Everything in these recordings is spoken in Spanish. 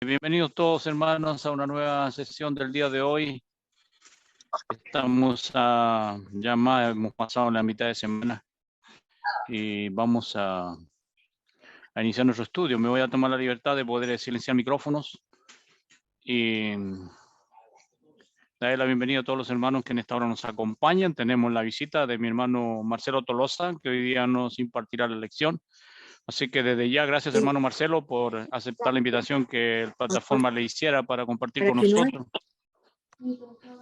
Bienvenidos todos, hermanos, a una nueva sesión del día de hoy. Estamos hemos pasado la mitad de semana y vamos a iniciar nuestro estudio. Me voy a tomar la libertad de poder silenciar micrófonos y darle la bienvenida a todos los hermanos que en esta hora nos acompañan. Tenemos la visita de mi hermano Marcelo Tolosa, que hoy día nos impartirá la lección. Así que desde ya, gracias hermano Marcelo por aceptar la invitación que la plataforma le hiciera para compartir con nosotros.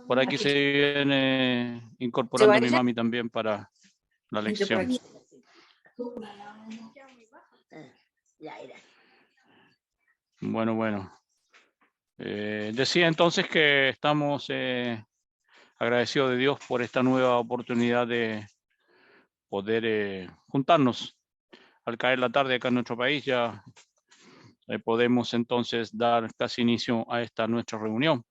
Por aquí se viene incorporando mi mami también para la lección. Bueno. Decía entonces que estamos agradecidos de Dios por esta nueva oportunidad de poder juntarnos. Al caer la tarde acá en nuestro país ya podemos entonces dar casi inicio a esta nuestra reunión.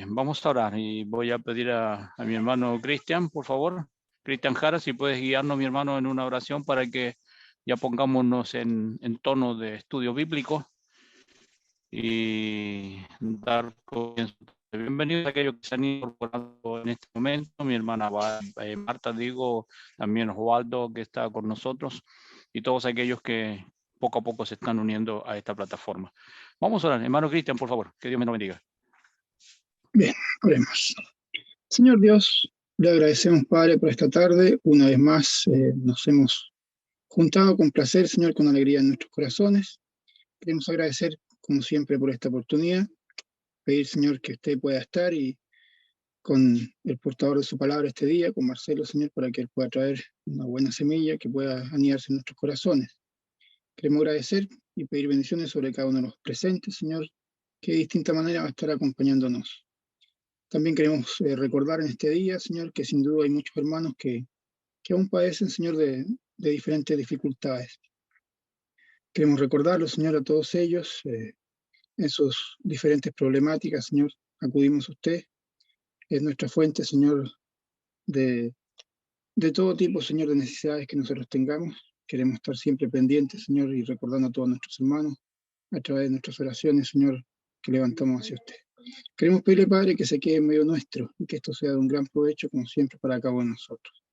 Vamos a orar y voy a pedir a mi hermano Cristian, por favor. Cristian Jara, si puedes guiarnos, mi hermano, en una oración para que ya pongámonos en tono de estudio bíblico y dar comienzo. Bienvenidos a aquellos que se han incorporado en este momento, mi hermana Marta, también Osvaldo, que está con nosotros, y todos aquellos que poco a poco se están uniendo a esta plataforma. Vamos a orar. Hermano Cristian, por favor, que Dios me lo bendiga. Bien, oremos. Señor Dios, le agradecemos, Padre, por esta tarde. Una vez más nos hemos juntado con placer, Señor, con alegría en nuestros corazones. Queremos agradecer, como siempre, por esta oportunidad. Pedir, Señor, que usted pueda estar y con el portador de su palabra este día, con Marcelo, Señor, para que él pueda traer una buena semilla que pueda anidarse en nuestros corazones. Queremos agradecer y pedir bendiciones sobre cada uno de los presentes, Señor, que de distinta manera va a estar acompañándonos. También queremos recordar en este día, Señor, que sin duda hay muchos hermanos que aún padecen, Señor, de diferentes dificultades. Queremos recordarlo, Señor, a todos ellos, en sus diferentes problemáticas, Señor. Acudimos a usted, es nuestra fuente, Señor, de todo tipo, Señor, de necesidades que nosotros tengamos. Queremos estar siempre pendientes, Señor, y recordando a todos nuestros hermanos a través de nuestras oraciones, Señor, que levantamos hacia usted. Queremos pedirle, Padre, que se quede en medio nuestro y que esto sea de un gran provecho, como siempre, para cada uno de nosotros.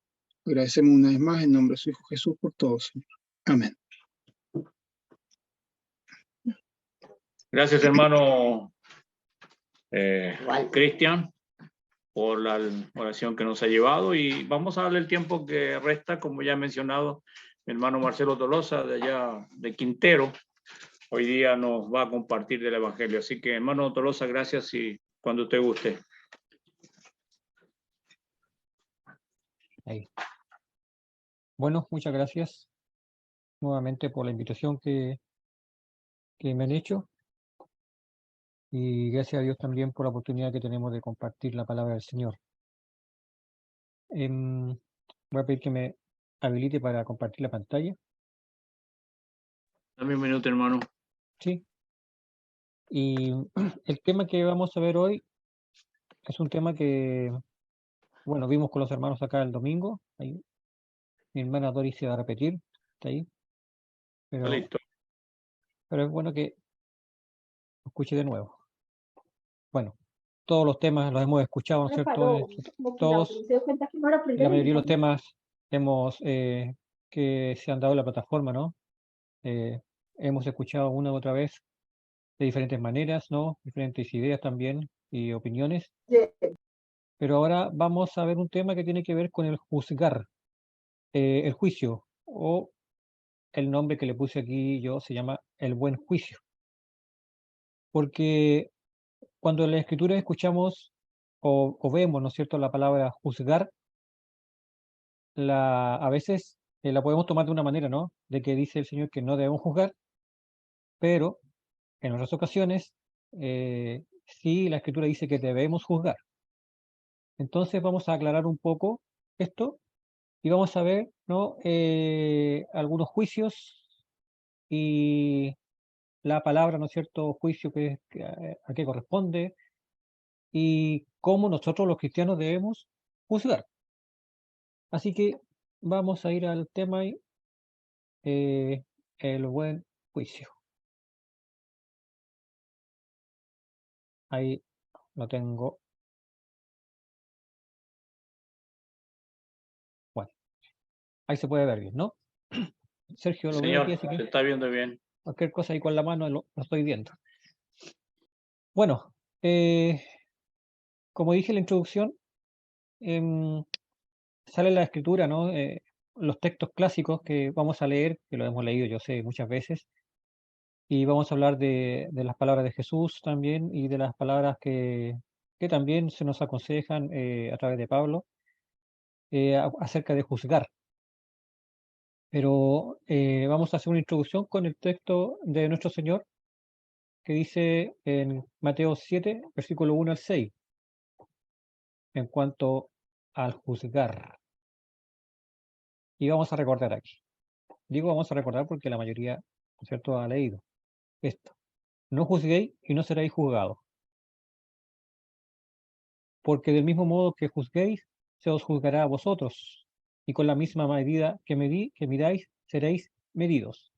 Agradecemos una vez más en nombre de su Hijo Jesús por todo, Señor. Amén. Gracias, hermano Cristian, por la oración que nos ha llevado, y vamos a darle el tiempo que resta, como ya he mencionado, mi hermano Marcelo Tolosa, de allá de Quintero, hoy día nos va a compartir del Evangelio. Así que, hermano Tolosa, gracias y cuando usted guste. Ahí. Bueno, muchas gracias nuevamente por la invitación que me han hecho, y gracias a Dios también por la oportunidad que tenemos de compartir la palabra del Señor. Voy a pedir que me habilite para compartir la pantalla. Dame un minuto, hermano. Sí. Y el tema que vamos a ver hoy es un tema que, bueno, vimos con los hermanos acá el domingo. Ahí. Mi hermana Doris se va a repetir, está ahí. Listo. Pero es bueno que lo escuche de nuevo. Bueno, todos los temas los hemos escuchado, ¿no es cierto? Todos, la mayoría de los temas que se han dado en la plataforma, ¿no? Hemos escuchado una u otra vez de diferentes maneras, ¿no? Diferentes ideas también y opiniones. Pero ahora vamos a ver un tema que tiene que ver con el juzgar, el juicio, o el nombre que le puse aquí yo se llama el buen juicio. Porque cuando en la Escritura escuchamos o vemos, ¿no es cierto?, la palabra juzgar, a veces la podemos tomar de una manera, ¿no? De que dice el Señor que no debemos juzgar, pero en otras ocasiones sí la Escritura dice que debemos juzgar. Entonces vamos a aclarar un poco esto y vamos a ver, ¿no?, algunos juicios y la palabra, ¿no es cierto?, juicio a qué corresponde y cómo nosotros los cristianos debemos juzgar. Así que vamos a ir al tema y el buen juicio. Ahí lo tengo. Bueno, ahí se puede ver bien, ¿no? Sergio, lo veo aquí, Señor, así que se está viendo bien. cualquier cosa ahí con la mano lo estoy viendo. Bueno, como dije en la introducción, sale la escritura, ¿no? Los textos clásicos que vamos a leer, que lo hemos leído, yo sé, muchas veces, y vamos a hablar de las palabras de Jesús también y de las palabras que también se nos aconsejan a través de Pablo acerca de juzgar. Pero vamos a hacer una introducción con el texto de nuestro Señor que dice en Mateo 7, versículo 1 al 6, en cuanto al juzgar. Y vamos a recordar aquí. Digo vamos a recordar porque la mayoría, ¿no es cierto?, ha leído esto. No juzguéis y no seréis juzgados. Porque del mismo modo que juzguéis, se os juzgará a vosotros. Y con la misma medida que midáis, seréis medidos.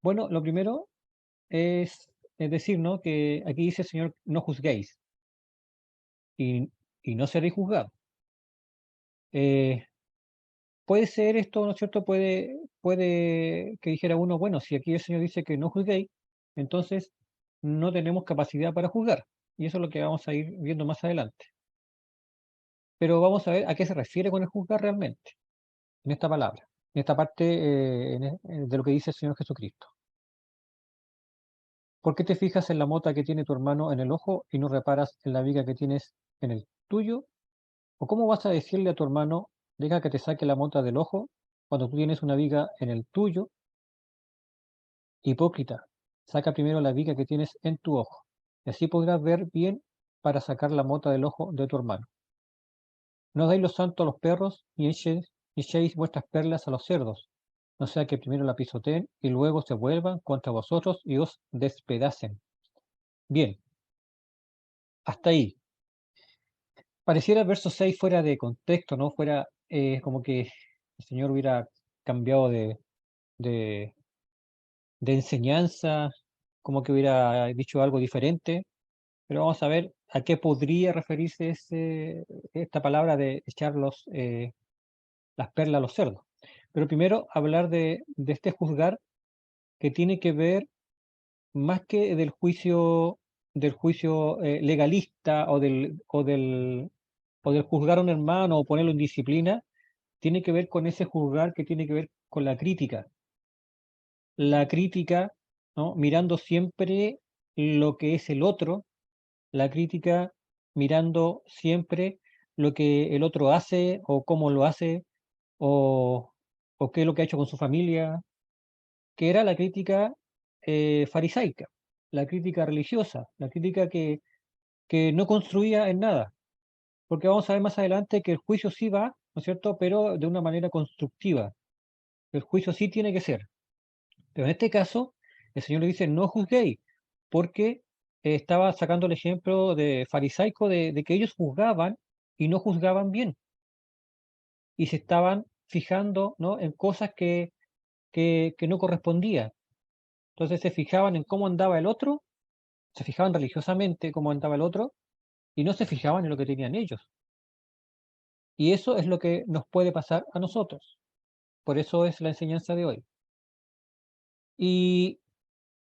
Bueno, lo primero es decir, ¿no?, que aquí dice el Señor, no juzguéis y, y no seréis juzgados. Puede ser esto, ¿no es cierto? Puede que dijera uno, bueno, si aquí el Señor dice que no juzguéis, entonces no tenemos capacidad para juzgar. Y eso es lo que vamos a ir viendo más adelante. Pero vamos a ver a qué se refiere con el juzgar realmente, en esta palabra, en esta parte de lo que dice el Señor Jesucristo. ¿Por qué te fijas en la mota que tiene tu hermano en el ojo y no reparas en la viga que tienes en el tuyo? ¿O cómo vas a decirle a tu hermano, deja que te saque la mota del ojo cuando tú tienes una viga en el tuyo? Hipócrita, saca primero la viga que tienes en tu ojo, y así podrás ver bien para sacar la mota del ojo de tu hermano. No dais los santos a los perros, ni echéis vuestras perlas a los cerdos, no sea que primero la pisoteen y luego se vuelvan contra vosotros y os despedacen. Bien, hasta ahí. Pareciera el verso 6 fuera de contexto, ¿no? Fuera como que el Señor hubiera cambiado de, de enseñanza, como que hubiera dicho algo diferente, pero vamos a ver a qué podría referirse esta palabra de echar las perlas a los cerdos. Pero primero hablar de este juzgar que tiene que ver más que del juicio legalista o del juzgar a un hermano o ponerlo en disciplina, tiene que ver con ese juzgar que tiene que ver con la crítica. La crítica, ¿no?, mirando siempre lo que es el otro, la crítica mirando siempre lo que el otro hace o cómo lo hace o, o qué es lo que ha hecho con su familia, que era la crítica farisaica, la crítica religiosa, la crítica que no construía en nada, porque vamos a ver más adelante que el juicio sí va, ¿no es cierto?, pero de una manera constructiva. El juicio sí tiene que ser. Pero en este caso, el Señor le dice, no juzguéis, porque estaba sacando el ejemplo de farisaico de que ellos juzgaban y no juzgaban bien, y se estaban fijando, ¿no?, en cosas que no correspondían. Entonces se fijaban en cómo andaba el otro, se fijaban religiosamente cómo andaba el otro, y no se fijaban en lo que tenían ellos. Y eso es lo que nos puede pasar a nosotros. Por eso es la enseñanza de hoy. Y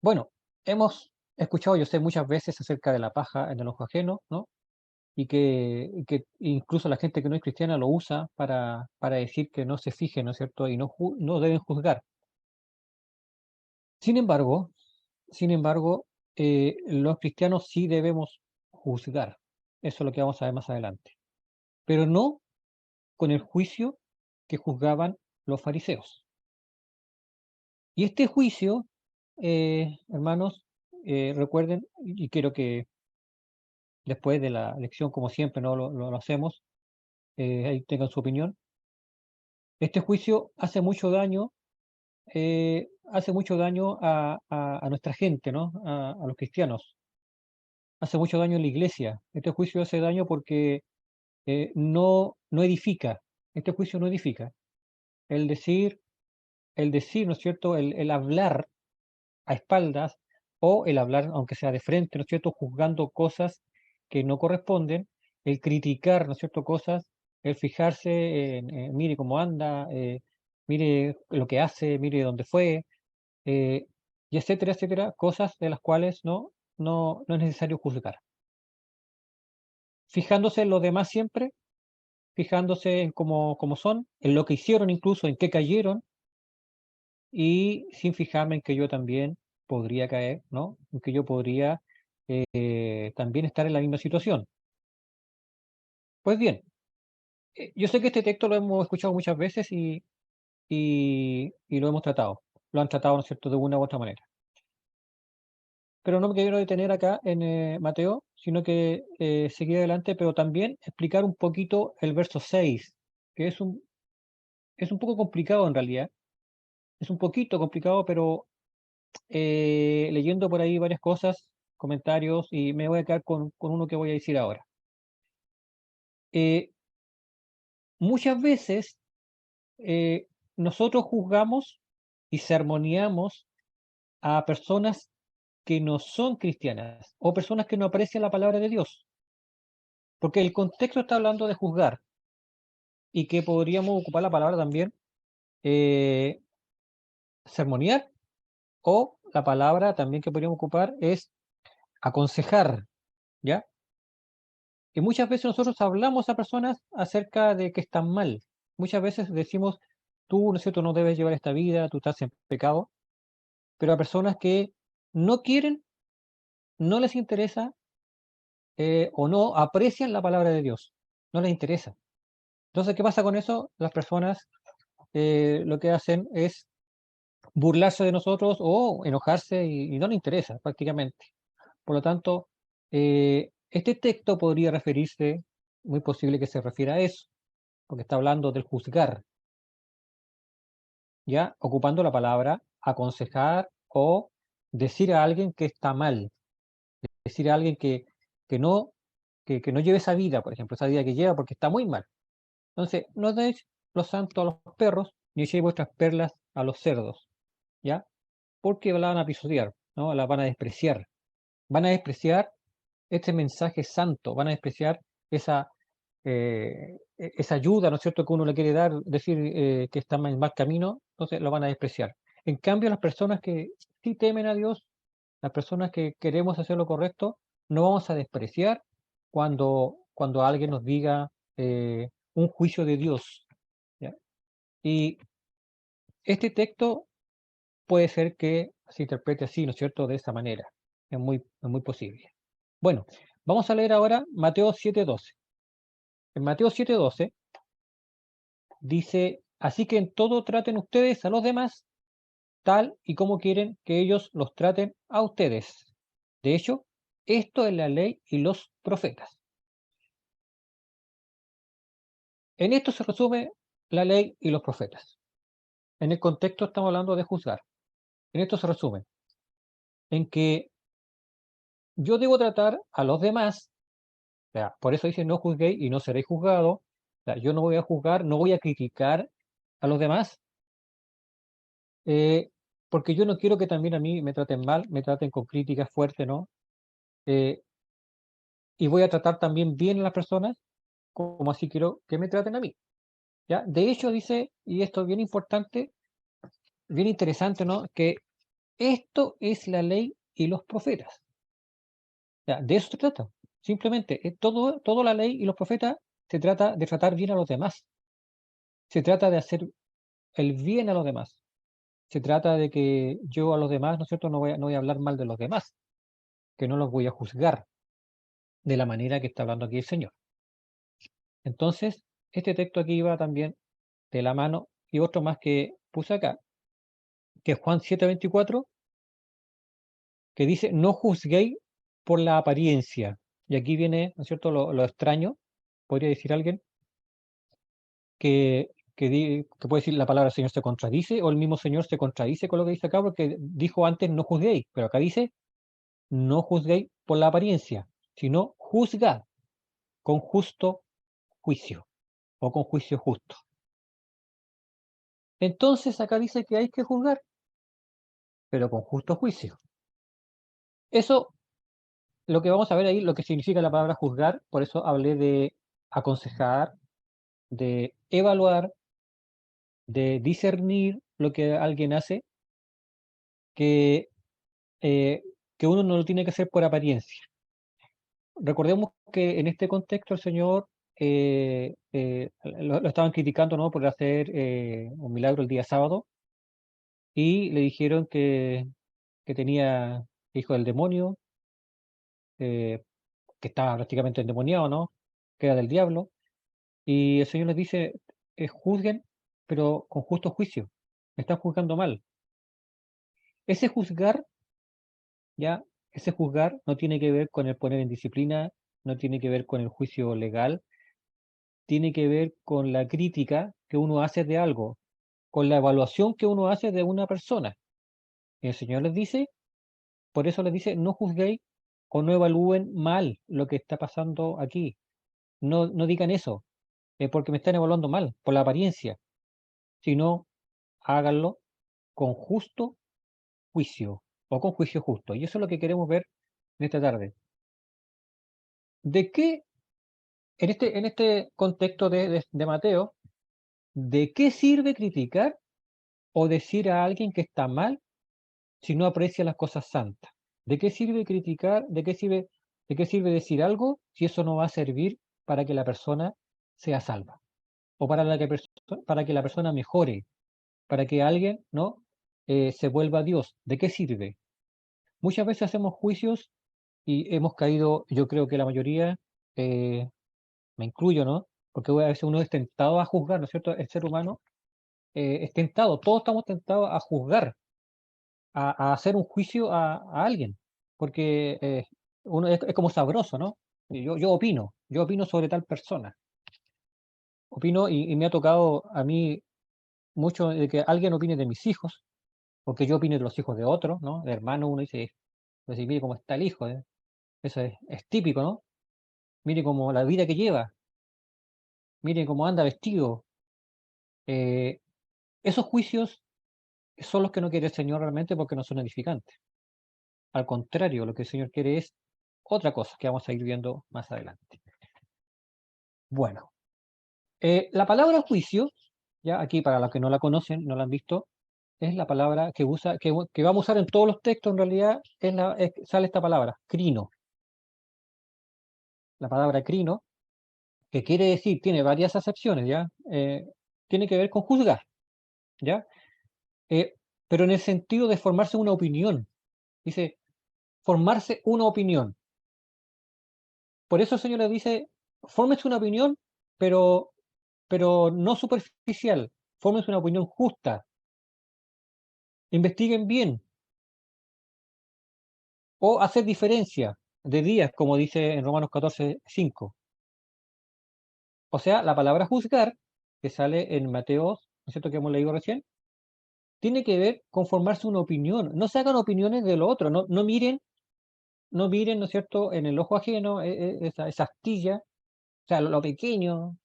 bueno, hemos escuchado, yo sé, muchas veces acerca de la paja en el ojo ajeno, ¿no? Y que incluso la gente que no es cristiana lo usa para decir que no se fijen, ¿no es cierto? Y no deben juzgar. Sin embargo, los cristianos sí debemos juzgar. Eso es lo que vamos a ver más adelante. Pero no con el juicio que juzgaban los fariseos. Y este juicio, hermanos, recuerden, y quiero que después de la lección, como siempre, no lo hacemos, ahí tengan su opinión. Este juicio hace mucho daño a nuestra gente, ¿no? A los cristianos. Hace mucho daño en la iglesia. Este juicio hace daño porque no edifica. Este juicio no edifica. El decir, ¿no es cierto? El hablar a espaldas o el hablar, aunque sea de frente, ¿no es cierto?, juzgando cosas que no corresponden, el criticar, ¿no es cierto?, cosas, el fijarse en, mire cómo anda, mire lo que hace, mire dónde fue, y etcétera, etcétera, cosas de las cuales no es necesario juzgar. Fijándose en los demás siempre, fijándose en cómo son, en lo que hicieron incluso, en qué cayeron, y sin fijarme en que yo también podría caer, ¿no? En que yo podría también estar en la misma situación. Pues bien, yo sé que este texto lo hemos escuchado muchas veces y lo hemos tratado. Lo han tratado, ¿no es cierto?, de una u otra manera. Pero no me quiero detener acá en Mateo, sino que seguir adelante, pero también explicar un poquito el verso 6, que es un poco complicado en realidad. Es un poquito complicado, pero leyendo por ahí varias cosas, comentarios, y me voy a quedar con uno que voy a decir ahora. Muchas veces nosotros juzgamos y sermoneamos a personas que no son cristianas o personas que no aprecian la palabra de Dios, porque el contexto está hablando de juzgar y que podríamos ocupar la palabra también eh, sermonear, o la palabra también que podríamos ocupar es aconsejar, ¿ya? Y muchas veces nosotros hablamos a personas acerca de que están mal. Muchas veces decimos, tú, ¿no es cierto?, no debes llevar esta vida, tú estás en pecado, pero a personas que no quieren, no les interesa o no aprecian la palabra de Dios, no les interesa. Entonces, ¿qué pasa con eso? Las personas lo que hacen es burlarse de nosotros o enojarse y no les interesa prácticamente. Por lo tanto, este texto podría referirse, muy posible que se refiera a eso, porque está hablando del juzgar, ya ocupando la palabra aconsejar o decir a alguien que está mal, decir a alguien que no, que no lleve esa vida, por ejemplo, esa vida que lleva porque está muy mal. Entonces, no deis los santos a los perros, ni echéis vuestras perlas a los cerdos, ¿ya? Porque la van a pisotear, ¿no? La van a despreciar. Van a despreciar este mensaje santo, van a despreciar esa, esa ayuda, ¿no es cierto?, que uno le quiere dar, decir que está en mal camino, entonces lo van a despreciar. En cambio, las personas que sí temen a Dios, las personas que queremos hacer lo correcto, no vamos a despreciar cuando alguien nos diga un juicio de Dios, ¿ya? Y este texto puede ser que se interprete así, ¿no es cierto?, de esa manera. Es muy posible. Bueno, vamos a leer ahora Mateo 7:12. En Mateo 7:12 dice, así que en todo traten ustedes a los demás tal y como quieren que ellos los traten a ustedes. De hecho, esto es la ley y los profetas. En esto se resume la ley y los profetas. En el contexto estamos hablando de juzgar. En esto se resume en que yo debo tratar a los demás, o sea, por eso dice no juzguéis y no seréis juzgados. O sea, yo no voy a juzgar, no voy a criticar a los demás, porque yo no quiero que también a mí me traten mal, me traten con críticas fuertes, ¿no? Eh, y voy a tratar también bien a las personas, como así quiero que me traten a mí, ¿ya? De hecho, dice, y esto es bien importante, bien interesante, ¿no? Que esto es la ley y los profetas. Ya, de eso se trata. Simplemente, toda la ley y los profetas se trata de tratar bien a los demás. Se trata de hacer el bien a los demás. Se trata de que yo a los demás, ¿no es cierto?, no voy a hablar mal de los demás, que no los voy a juzgar de la manera que está hablando aquí el Señor. Entonces, este texto aquí va también de la mano y otro más que puse acá, que es Juan 7:24, que dice, no juzguéis por la apariencia. Y aquí viene, ¿no es cierto?, lo extraño, podría decir alguien, que puede decir la palabra Señor se contradice, o el mismo Señor se contradice con lo que dice acá, porque dijo antes no juzguéis, pero acá dice no juzguéis por la apariencia, sino juzgad con justo juicio o con juicio justo. Entonces acá dice que hay que juzgar, pero con justo juicio. Eso, lo que vamos a ver ahí, lo que significa la palabra juzgar, por eso hablé de aconsejar, de evaluar, de discernir lo que alguien hace, que, eh, que uno no lo tiene que hacer por apariencia. Recordemos que en este contexto el Señor lo estaban criticando, ¿no?, por hacer un milagro el día sábado, y le dijeron que tenía hijo del demonio, eh, que estaba prácticamente endemoniado, ¿no?, que era del diablo, y el Señor les dice, juzguen, pero con justo juicio, me están juzgando mal. Ese juzgar, ya, ese juzgar no tiene que ver con el poner en disciplina, no tiene que ver con el juicio legal, tiene que ver con la crítica que uno hace de algo, con la evaluación que uno hace de una persona. Y el Señor les dice, por eso les dice, no juzguéis o no evalúen mal lo que está pasando aquí. No digan eso, porque me están evaluando mal, por la apariencia, sino háganlo con justo juicio o con juicio justo. Y eso es lo que queremos ver en esta tarde. ¿De qué, en este contexto de Mateo, de qué sirve criticar o decir a alguien que está mal si no aprecia las cosas santas? ¿De qué sirve criticar? De qué sirve decir algo si eso no va a servir para que la persona sea salva? O para que la persona mejore, para que alguien, ¿no?, se vuelva a Dios. ¿De qué sirve? Muchas veces hacemos juicios y hemos caído, yo creo que la mayoría, eh, me incluyo, ¿no? Porque a veces uno es tentado a juzgar, ¿no es cierto? El ser humano es tentado, todos estamos tentados a juzgar, a hacer un juicio a alguien, porque uno es como sabroso, ¿no? Y yo opino sobre tal persona, opino y me ha tocado a mí mucho de que alguien opine de mis hijos, o que yo opine de los hijos de otros, ¿no? De hermano, uno dice, mire cómo está el hijo, ¿eh? Eso es típico, ¿no? Mire cómo la vida que lleva, mire cómo anda vestido. Eh, Esos juicios son los que no quiere el Señor realmente porque no son edificantes. Al contrario, lo que el Señor quiere es otra cosa que vamos a ir viendo más adelante. Bueno, la palabra juicio, ya aquí para los que no la conocen, no la han visto, es la palabra que usa, que vamos a usar en todos los textos, en realidad, sale esta palabra, crino. La palabra crino, que quiere decir, tiene varias acepciones, ¿ya? Tiene que ver con juzgar, ¿ya? Pero en el sentido de formarse una opinión. Dice, formarse una opinión. Por eso el Señor le dice, fórmese una opinión, pero, pero no superficial, fórmese una opinión justa, investiguen bien, o hacer diferencia de días, como dice en Romanos 14:5. O sea, la palabra juzgar, que sale en Mateo, ¿no es cierto?, que hemos leído recién, tiene que ver con formarse una opinión. No se hagan opiniones de lo otro, no miren, ¿no es cierto?, en el ojo ajeno, esa astilla, o sea, lo pequeño,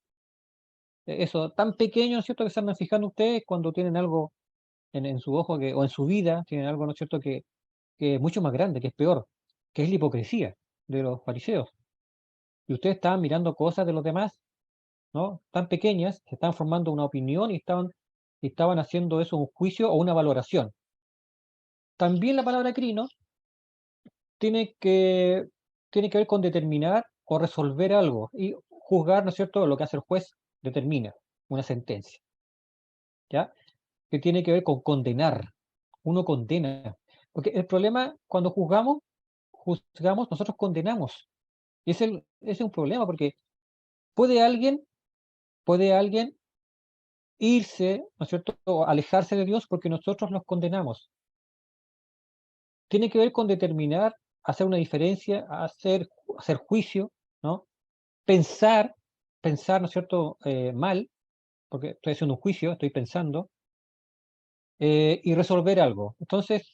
eso tan pequeño, ¿no es cierto?, que se andan fijando ustedes cuando tienen algo en su ojo o en su vida, tienen algo, ¿no es cierto?, que es mucho más grande, que es peor, que es la hipocresía de los fariseos. Y ustedes estaban mirando cosas de los demás, ¿no?, tan pequeñas, se estaban formando una opinión y estaban haciendo eso un juicio o una valoración. También la palabra crino tiene que, tiene que ver con determinar o resolver algo y juzgar, ¿no es cierto?, lo que hace el juez, determina una sentencia, ¿ya? Que tiene que ver con condenar. Uno condena. Porque el problema, cuando juzgamos, nosotros condenamos. Y ese es un problema, porque puede alguien, puede alguien irse, ¿no es cierto?, o alejarse de Dios porque nosotros los condenamos. Tiene que ver con determinar, hacer una diferencia, hacer juicio, ¿no? Pensar, ¿no es cierto?, mal, porque estoy haciendo un juicio, estoy pensando, y resolver algo. Entonces,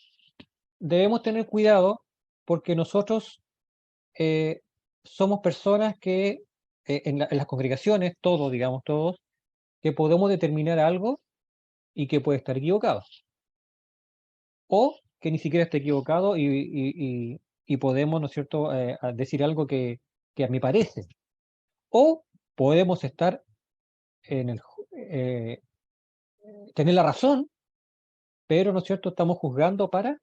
debemos tener cuidado porque nosotros eh, somos personas que en las congregaciones, todos, digamos, todos, que podemos determinar algo y que puede estar equivocado. O que ni siquiera esté equivocado y podemos, ¿no es cierto?, decir algo que a mí parece. O podemos estar en tener la razón, pero, ¿no es cierto?, estamos juzgando para,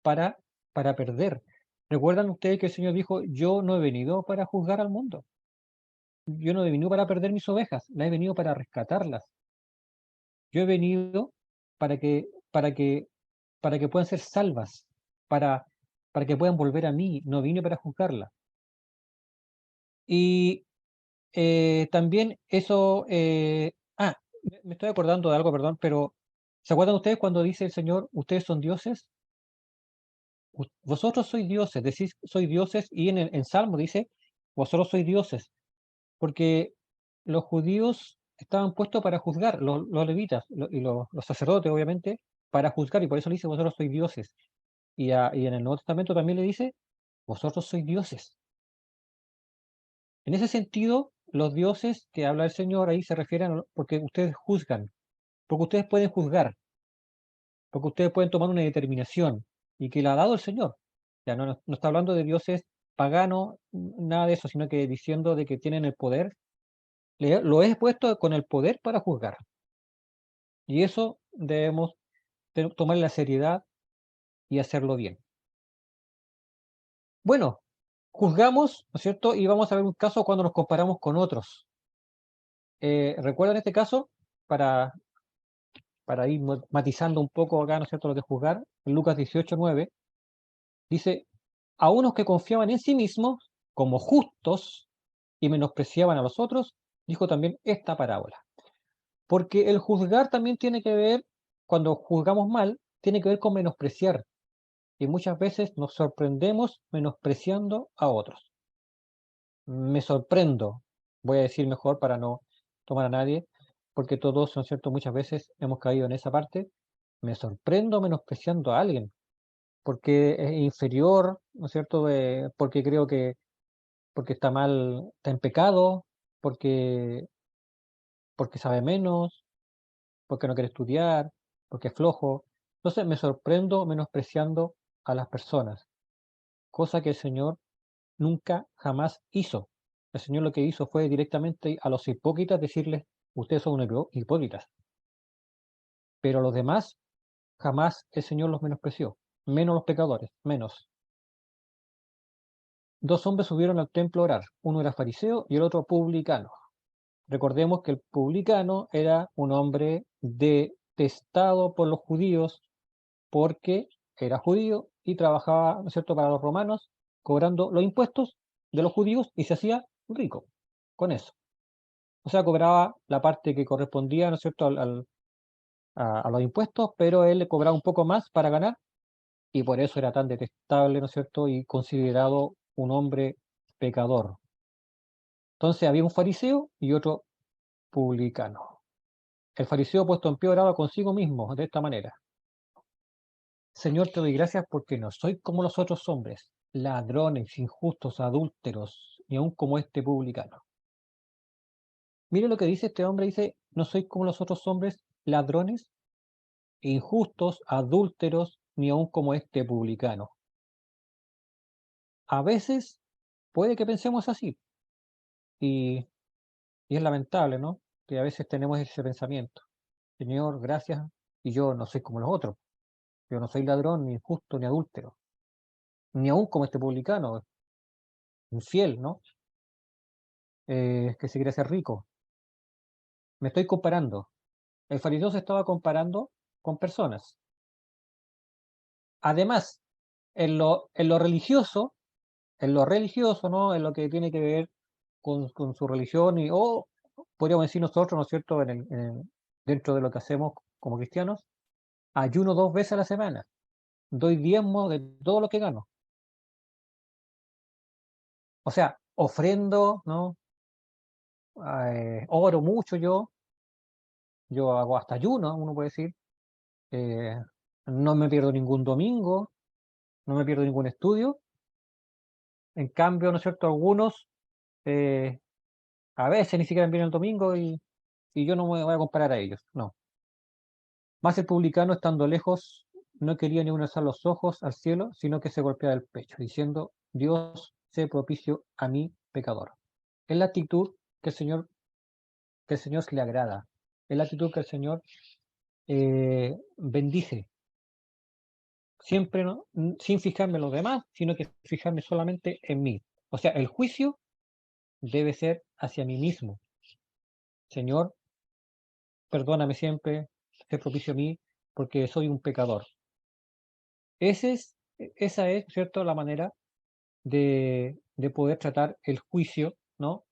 para perder. ¿Recuerdan ustedes que el Señor dijo, yo no he venido para juzgar al mundo? Yo no he venido para perder mis ovejas, las he venido para rescatarlas. Yo he venido para que, para que, para que puedan ser salvas, para, para que puedan volver a mí. No vine para juzgarlas. Y también eso, me estoy acordando de algo, perdón, pero ¿se acuerdan ustedes cuando dice el Señor, ustedes son dioses? Vosotros sois dioses, decís sois dioses, y en Salmo dice, vosotros sois dioses, porque los judíos estaban puestos para juzgar, los levitas y los sacerdotes, obviamente, para juzgar, y por eso le dice, vosotros sois dioses. Y en el Nuevo Testamento también le dice, vosotros sois dioses. En ese sentido, los dioses que habla el Señor ahí se refieren porque ustedes juzgan, porque ustedes pueden juzgar, porque ustedes pueden tomar una determinación y que la ha dado el Señor. Ya no está hablando de dioses paganos, nada de eso, sino que diciendo de que tienen el poder. Lo he puesto con el poder para juzgar. Y eso debemos tomar la seriedad y hacerlo bien. Bueno, juzgamos, ¿no es cierto? Y vamos a ver un caso cuando nos comparamos con otros. ¿Recuerdan este caso? Para ir matizando un poco acá, ¿no es cierto?, lo que es juzgar. En Lucas 18:9 dice, a unos que confiaban en sí mismos como justos y menospreciaban a los otros, dijo también esta parábola. Porque el juzgar también tiene que ver, cuando juzgamos mal, tiene que ver con menospreciar. Y muchas veces nos sorprendemos menospreciando a otros. Me sorprendo, voy a decir mejor para no tomar a nadie, porque todos, ¿no es cierto?, muchas veces hemos caído en esa parte. Me sorprendo menospreciando a alguien, porque es inferior, ¿no es cierto?, porque creo que porque está mal, está en pecado, porque sabe menos, porque no quiere estudiar, porque es flojo. Entonces me sorprendo menospreciando a las personas, cosa que el Señor nunca jamás hizo. El Señor lo que hizo fue directamente a los hipócritas decirles, ustedes son unos hipócritas. Pero a los demás jamás el Señor los menospreció, menos los pecadores, menos. Dos hombres subieron al templo a orar, uno era fariseo y el otro publicano. Recordemos que el publicano era un hombre detestado por los judíos porque era judío y trabajaba, ¿no es cierto?, para los romanos, cobrando los impuestos de los judíos y se hacía rico con eso. O sea, cobraba la parte que correspondía, ¿no es cierto?, a los impuestos, pero él le cobraba un poco más para ganar y por eso era tan detestable, ¿no es cierto?, y considerado un hombre pecador. Entonces había un fariseo y otro publicano. El fariseo puesto en pie oraba consigo mismo de esta manera. Señor, te doy gracias porque no soy como los otros hombres, ladrones, injustos, adúlteros, ni aun como este publicano. Mire lo que dice este hombre, dice, no soy como los otros hombres, ladrones, injustos, adúlteros, ni aun como este publicano. A veces puede que pensemos así, y es lamentable, ¿no?, que a veces tenemos ese pensamiento. Señor, gracias, y yo no soy como los otros. Yo no soy ladrón, ni injusto, ni adúltero, ni aun como este publicano, infiel, ¿no?, que se quiere hacer rico. Me estoy comparando. El fariseo se estaba comparando con personas. Además, en lo religioso, ¿no?, en lo que tiene que ver con su religión, o podríamos decir nosotros, ¿no es cierto?, dentro de lo que hacemos como cristianos, ayuno 2 veces a la semana, doy diezmo de todo lo que gano. O sea, ofrendo, ¿no? Oro mucho yo hago hasta ayuno, uno puede decir. eh, no me pierdo ningún domingo, no me pierdo ningún estudio. En cambio, ¿no es cierto?, algunos eh, a veces ni siquiera vienen el domingo y yo no me voy a comparar a ellos, no. Más el publicano estando lejos no quería ni alzar los ojos al cielo, sino que se golpeaba el pecho, diciendo, Dios, sé propicio a mí, pecador. Es la actitud que el Señor se le agrada. Es la actitud que el Señor bendice. Siempre, ¿no? Sin fijarme en los demás, sino que fijarme solamente en mí. O sea, el juicio debe ser hacia mí mismo. Señor, perdóname siempre, sé propicio a mí, porque soy un pecador. Esa es, ¿cierto?, la manera de poder tratar el juicio, ¿no?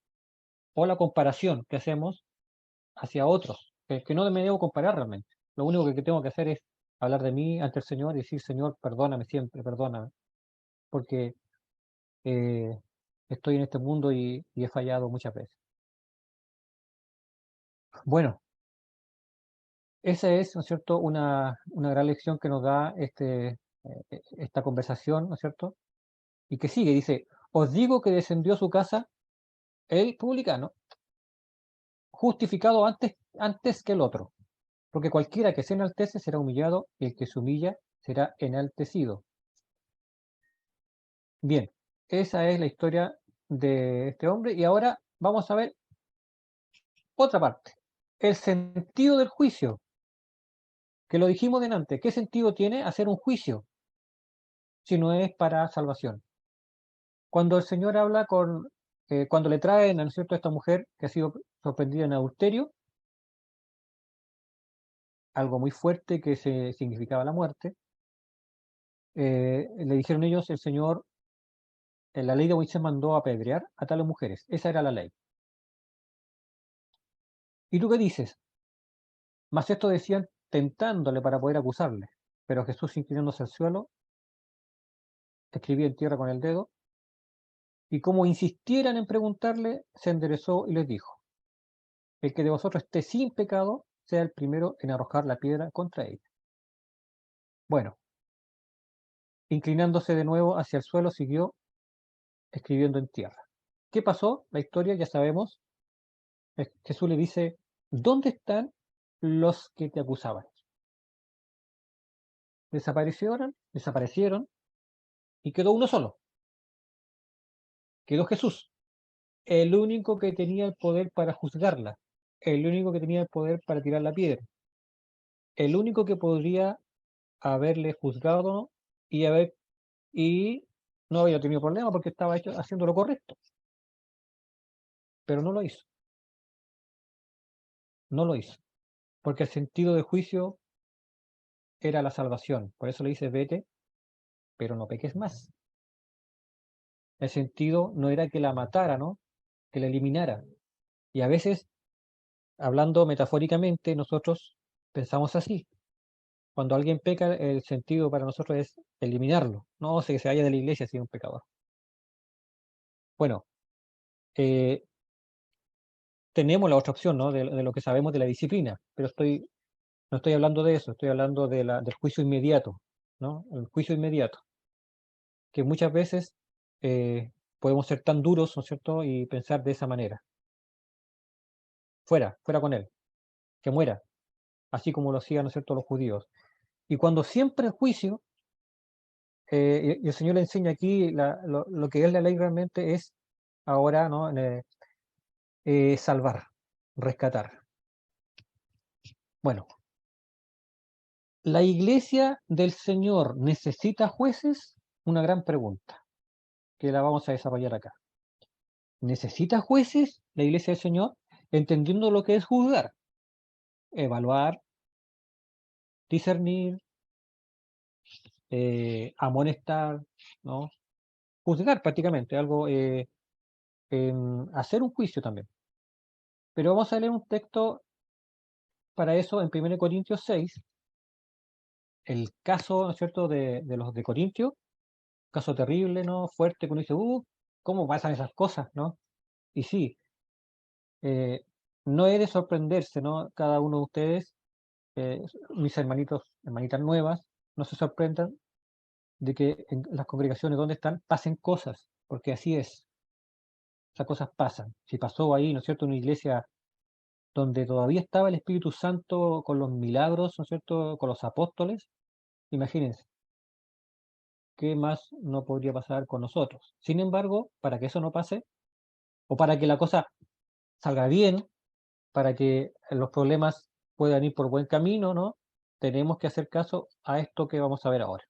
O la comparación que hacemos hacia otros, que no me debo comparar realmente. Lo único que tengo que hacer es hablar de mí ante el Señor y decir, Señor, perdóname siempre, perdóname, porque eh, estoy en este mundo y he fallado muchas veces. Bueno, esa es, ¿no es cierto?, una gran lección que nos da esta conversación, ¿no es cierto? Y que sigue, dice, os digo que descendió a su casa el publicano, justificado antes que el otro, porque cualquiera que se enaltece será humillado, y el que se humilla será enaltecido. Bien, esa es la historia de este hombre, y ahora vamos a ver otra parte, el sentido del juicio, que lo dijimos delante. ¿Qué sentido tiene hacer un juicio si no es para salvación? Cuando el Señor habla cuando le traen, ¿no es cierto?, a esta mujer que ha sido sorprendida en adulterio, algo muy fuerte que significaba la muerte, le dijeron ellos, el Señor, en la ley de Moisés mandó apedrear a tales mujeres. Esa era la ley. ¿Y tú qué dices? Mas esto decían tentándole para poder acusarle. Pero Jesús, inclinándose al suelo, escribía en tierra con el dedo, y como insistieran en preguntarle, se enderezó y les dijo, el que de vosotros esté sin pecado, sea el primero en arrojar la piedra contra ella. Bueno, inclinándose de nuevo hacia el suelo, siguió escribiendo en tierra. ¿Qué pasó? La historia ya sabemos. Jesús le dice, ¿dónde están los que te acusaban? Desaparecieron, y quedó uno solo. Quedó Jesús, el único que tenía el poder para juzgarla, el único que tenía el poder para tirar la piedra, el único que podría haberle juzgado y no había tenido problema porque estaba haciendo lo correcto. Pero no lo hizo. No lo hizo. Porque el sentido de juicio era la salvación. Por eso le dice, vete, pero no peques más. El sentido no era que la matara, ¿no? Que la eliminara. Y a veces, hablando metafóricamente, nosotros pensamos así. Cuando alguien peca, el sentido para nosotros es eliminarlo. No sé que se vaya de la iglesia si es un pecador. Bueno, tenemos la otra opción, ¿no? De lo que sabemos de la disciplina, pero no estoy hablando de eso, estoy hablando del juicio inmediato, ¿no? El juicio inmediato, que muchas veces podemos ser tan duros, ¿no es cierto?, y pensar de esa manera. Fuera con él, que muera, así como lo hacían, ¿no es cierto?, los judíos. Y cuando siempre el juicio, y el Señor le enseña aquí lo que es la ley realmente es ahora, ¿no?, salvar, rescatar. Bueno, ¿la iglesia del Señor necesita jueces? Una gran pregunta, que la vamos a desarrollar acá. ¿Necesita jueces la iglesia del Señor? Entendiendo lo que es juzgar, evaluar, discernir, amonestar, ¿no? Juzgar prácticamente, algo, hacer un juicio también. Pero vamos a leer un texto para eso en 1 Corintios 6, el caso, ¿no es cierto?, de los de Corintio, caso terrible, ¿no? Fuerte, que uno dice, ¿cómo pasan esas cosas, no? Y sí, no he de sorprenderse, ¿no? Cada uno de ustedes, mis hermanitos, hermanitas nuevas, no se sorprendan de que en las congregaciones donde están pasen cosas, porque así es. Esas cosas pasan. Si pasó ahí, ¿no es cierto?, una iglesia donde todavía estaba el Espíritu Santo con los milagros, ¿no es cierto?, con los apóstoles, Imagínense, ¿qué más no podría pasar con nosotros? Sin embargo, para que eso no pase, o para que la cosa salga bien, para que los problemas puedan ir por buen camino, ¿no? Tenemos que hacer caso a esto que vamos a ver ahora.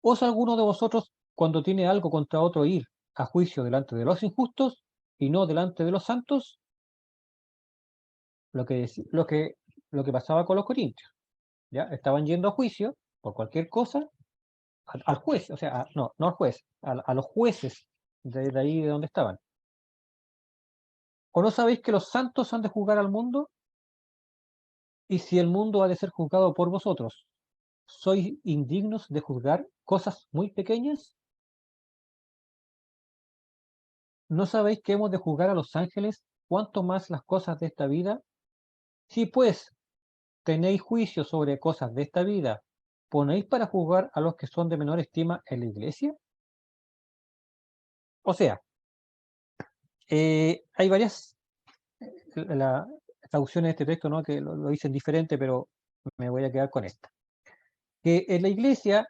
¿Osa alguno de vosotros, cuando tiene algo contra otro, ir a juicio delante de los injustos y no delante de los santos? Lo que, lo que pasaba con los corintios, ¿ya? Estaban yendo a juicio por cualquier cosa al juez, o sea, no al juez, a los jueces de ahí de donde estaban. ¿O no sabéis que los santos han de juzgar al mundo? Y si el mundo ha de ser juzgado por vosotros, ¿sois indignos de juzgar cosas muy pequeñas? ¿No sabéis que hemos de juzgar a los ángeles, cuanto más las cosas de esta vida? Si pues tenéis juicio sobre cosas de esta vida, ¿ponéis para juzgar a los que son de menor estima en la iglesia? O sea, hay varias traducciones de este texto, ¿no? Que lo dicen diferente, pero me voy a quedar con esta. Que en la iglesia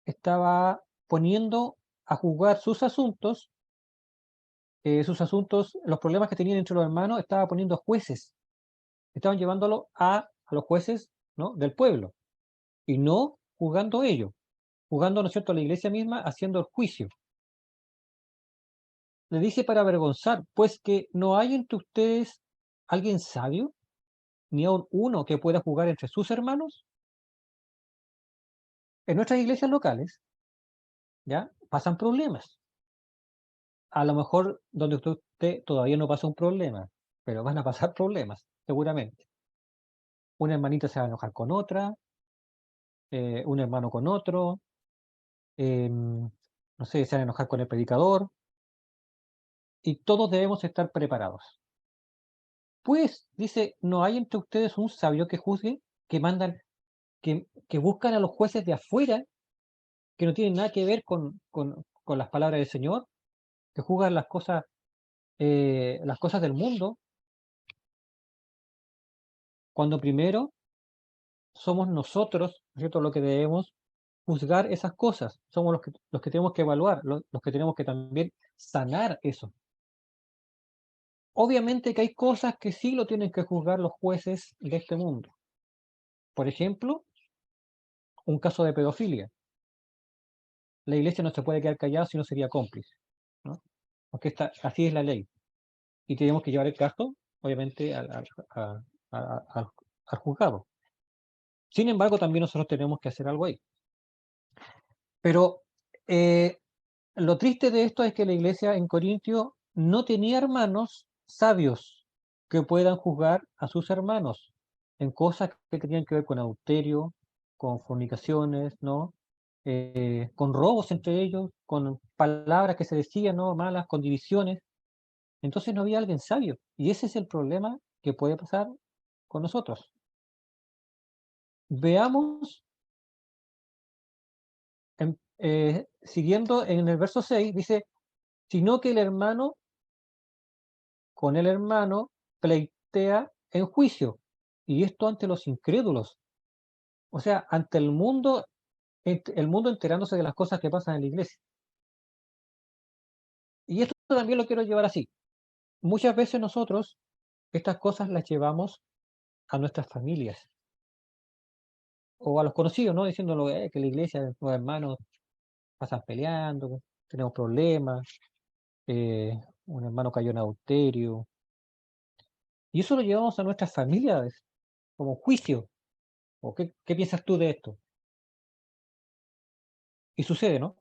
estaba poniendo a juzgar sus asuntos, los problemas que tenían entre los hermanos, estaba poniendo a jueces, estaban llevándolo a los jueces, ¿no? Del pueblo, y no juzgando ellos, juzgando, ¿no es cierto?, a la iglesia misma, haciendo el juicio. Le dice para avergonzar, pues que no hay entre ustedes alguien sabio, ni aun uno que pueda juzgar entre sus hermanos. En nuestras iglesias locales, ¿ya? Pasan problemas. A lo mejor donde usted todavía no pasa un problema, pero van a pasar problemas, seguramente. Una hermanita se va a enojar con otra, un hermano con otro, no sé, se van a enojar con el predicador, y todos debemos estar preparados. Pues, dice, no hay entre ustedes un sabio que juzgue, que mandan, que buscan a los jueces de afuera, que no tienen nada que ver con las palabras del Señor, que juzgan las cosas del mundo, cuando primero somos nosotros, ¿no es cierto?, lo que debemos juzgar esas cosas. Somos los que tenemos que evaluar, los que tenemos que también sanar eso. Obviamente que hay cosas que sí lo tienen que juzgar los jueces de este mundo. Por ejemplo, un caso de pedofilia. La iglesia no se puede quedar callada si no sería cómplice, ¿no? Porque así es la ley. Y tenemos que llevar el caso, obviamente, al juzgado. Sin embargo, también nosotros tenemos que hacer algo ahí. Pero lo triste de esto es que la iglesia en Corintio no tenía hermanos sabios que puedan juzgar a sus hermanos en cosas que tenían que ver con adulterio, con fornicaciones, ¿no? Con robos entre ellos, con palabras que se decían, ¿no? Malas, con divisiones. Entonces no había alguien sabio. Y ese es el problema que puede pasar con nosotros. Veamos, siguiendo en el verso 6, dice, sino que el hermano con el hermano pleitea en juicio, y esto ante los incrédulos. O sea, ante el mundo enterándose de las cosas que pasan en la iglesia. Y esto también lo quiero llevar así. Muchas veces nosotros estas cosas las llevamos a nuestras familias o a los conocidos, ¿no? Diciéndolo, que la iglesia, los hermanos pasan peleando, tenemos problemas, un hermano cayó en adulterio. Y eso lo llevamos a nuestras familias como juicio. ¿O qué piensas tú de esto? Y sucede, ¿no?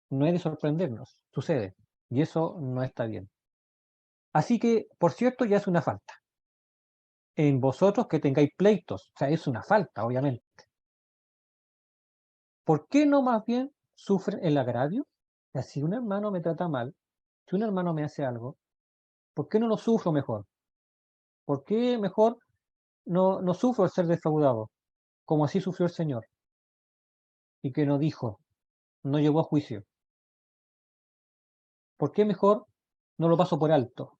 No es de sorprendernos, sucede. Y eso no está bien. Así que, por cierto, ya es una falta. En vosotros que tengáis pleitos, o sea, es una falta, obviamente. ¿Por qué no más bien sufren el agravio? O sea, si un hermano me trata mal, si un hermano me hace algo, ¿por qué no lo sufro mejor? ¿Por qué mejor no sufro el ser defraudado, como así sufrió el Señor? Y que no dijo, no llevó a juicio. ¿Por qué mejor no lo paso por alto,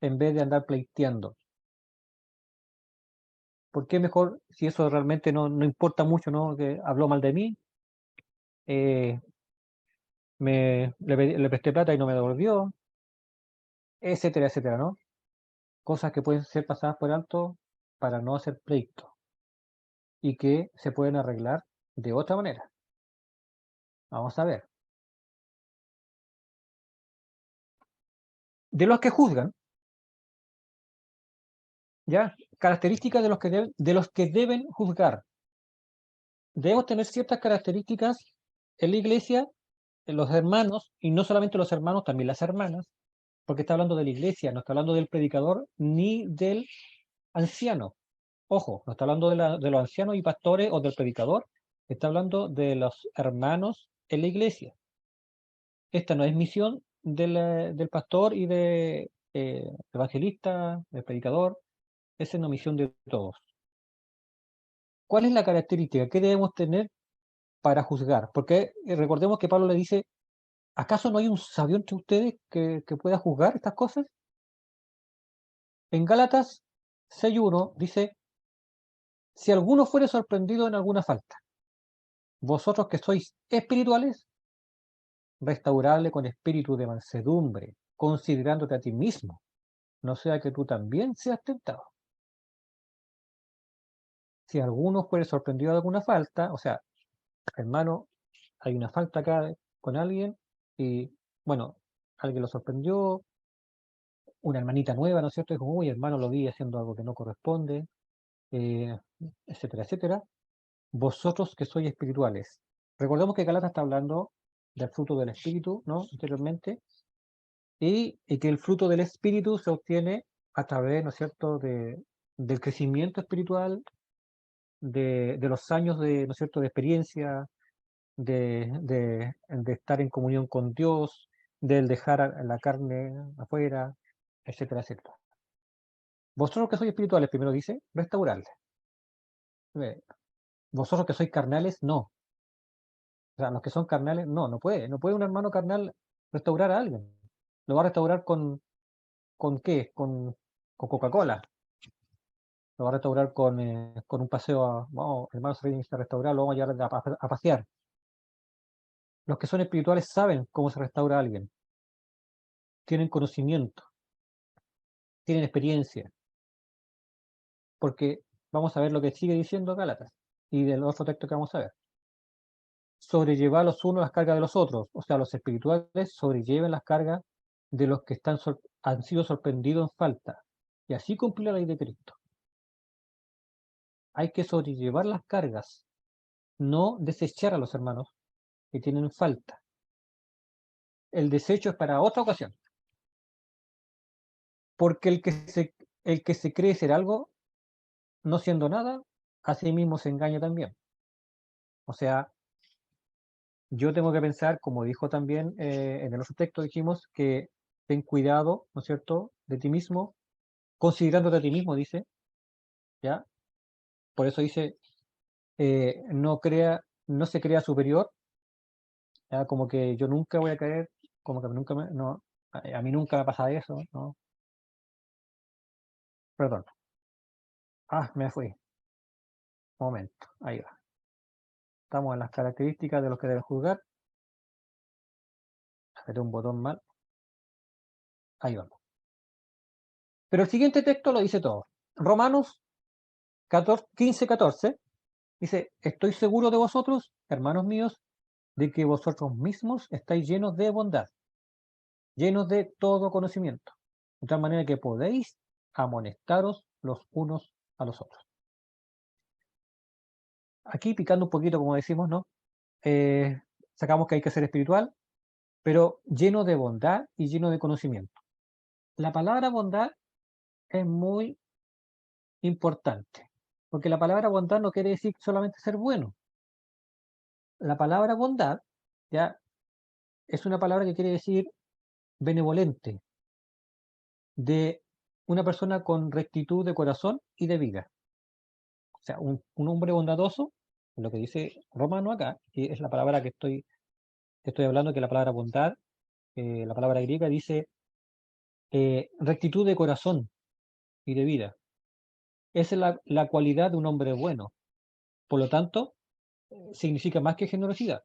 en vez de andar pleiteando? ¿Por qué mejor, si eso realmente no importa mucho, ¿no? Que habló mal de mí, le presté plata y no me devolvió, etcétera, etcétera, ¿no? Cosas que pueden ser pasadas por alto para no hacer pleito y que se pueden arreglar de otra manera. Vamos a ver. De los que juzgan, ya, características de los que deben juzgar. Debemos tener ciertas características en la iglesia, en los hermanos, y no solamente los hermanos, también las hermanas, porque está hablando de la iglesia, no está hablando del predicador ni del anciano. Ojo, no está hablando de los ancianos y pastores o del predicador, está hablando de los hermanos en la iglesia. Esta no es misión del pastor y de evangelista, del predicador, esa es una misión de todos. ¿Cuál es la característica? ¿Qué debemos tener para juzgar? Porque recordemos que Pablo le dice, ¿acaso no hay un sabio entre ustedes que pueda juzgar estas cosas? En Gálatas 6:1 dice, si alguno fuere sorprendido en alguna falta, vosotros que sois espirituales, restaurable con espíritu de mansedumbre, considerándote a ti mismo, no sea que tú también seas tentado. Si alguno fuere sorprendido de alguna falta, o sea, hermano, hay una falta acá con alguien y, bueno, alguien lo sorprendió, una hermanita nueva, ¿no es cierto? Dijo, uy, hermano, lo vi haciendo algo que no corresponde, etcétera, etcétera. Vosotros que sois espirituales. Recordemos que Galatas está hablando del fruto del espíritu, ¿no? Anteriormente, y que el fruto del espíritu se obtiene a través, ¿no es cierto?, del crecimiento espiritual, de los años de, ¿no es cierto?, de experiencia, de estar en comunión con Dios, del dejar la carne afuera, etcétera, etcétera. Vosotros que sois espirituales, primero dice, restaurarles. Vosotros que sois carnales, no. O sea, los que son carnales, no puede un hermano carnal restaurar a alguien. Lo va a restaurar ¿con qué? Con Coca-Cola. Lo va a restaurar con un paseo vamos, hermanos, se necesita restaurar, lo vamos a llevar a pasear. Los que son espirituales saben cómo se restaura a alguien. Tienen conocimiento. Tienen experiencia. Porque vamos a ver lo que sigue diciendo Gálatas. Y del otro texto que vamos a ver. Sobrellevar los unos las cargas de los otros. O sea, los espirituales sobrelleven las cargas de los que han sido sorprendidos en falta. Y así cumplir la ley de Cristo. Hay que sobrellevar las cargas, no desechar a los hermanos que tienen falta. El desecho es para otra ocasión. Porque el que se cree ser algo, no siendo nada, a sí mismo se engaña también. O sea, yo tengo que pensar, como dijo también en el otro texto, dijimos que ten cuidado, ¿no es cierto?, de ti mismo, considerándote a ti mismo, dice, ¿ya? Por eso dice, no se crea superior, ¿ya? Como que yo nunca voy a caer, como que nunca no, a mí nunca me pasa eso, ¿no? Perdón. Me fui. Momento, ahí va. Estamos en las características de los que deben juzgar. Apreté un botón mal. Ahí vamos. Pero el siguiente texto lo dice todo. Romanos 15:14 dice, estoy seguro de vosotros, hermanos míos, de que vosotros mismos estáis llenos de bondad, llenos de todo conocimiento, de tal manera que podéis amonestaros los unos a los otros. Aquí picando un poquito, como decimos, ¿no? Sacamos que hay que ser espiritual, pero lleno de bondad y lleno de conocimiento. La palabra bondad es muy importante, porque la palabra bondad no quiere decir solamente ser bueno. La palabra bondad ya es una palabra que quiere decir benevolente, de una persona con rectitud de corazón y de vida. O sea, un hombre bondadoso, lo que dice Romano acá, y es la palabra que estoy hablando, que la palabra bondad, la palabra griega dice rectitud de corazón y de vida. es la cualidad de un hombre bueno. Por lo tanto, significa más que generosidad.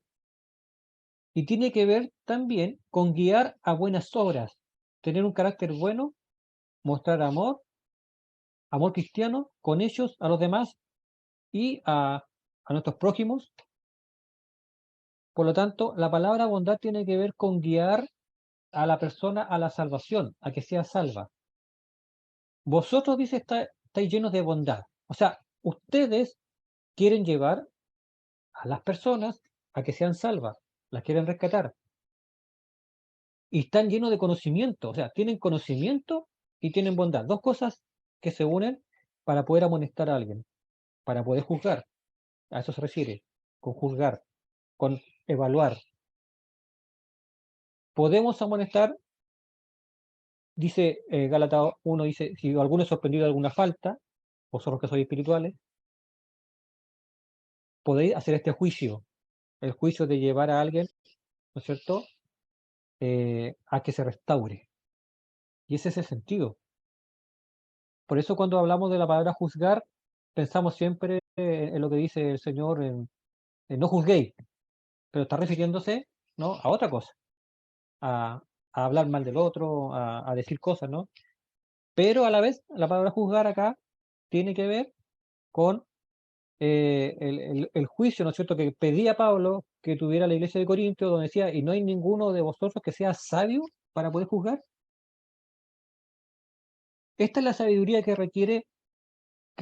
Y tiene que ver también con guiar a buenas obras, tener un carácter bueno, mostrar amor, amor cristiano con ellos, a los demás y a nuestros prójimos. Por lo tanto, la palabra bondad tiene que ver con guiar a la persona a la salvación, a que sea salva. Vosotros, dice, estáis llenos de bondad. O sea, ustedes quieren llevar a las personas a que sean salvas, las quieren rescatar. Y están llenos de conocimiento, o sea, tienen conocimiento y tienen bondad. Dos cosas que se unen para poder amonestar a alguien, para poder juzgar. A eso se refiere, con juzgar, con evaluar. Podemos amonestar, dice Gálatas 1, dice, si alguno es sorprendido de alguna falta, vosotros que sois espirituales, podéis hacer este juicio, el juicio de llevar a alguien, ¿no es cierto?, a que se restaure. Y ese es el sentido. Por eso cuando hablamos de la palabra juzgar, pensamos siempre en lo que dice el Señor en no juzguéis, pero está refiriéndose, ¿no?, a otra cosa, a, a hablar mal del otro, a decir cosas, ¿no? Pero a la vez, la palabra juzgar acá tiene que ver con el juicio, ¿no es cierto?, que pedía Pablo que tuviera la iglesia de Corinto, donde decía, y no hay ninguno de vosotros que sea sabio para poder juzgar. Esta es la sabiduría que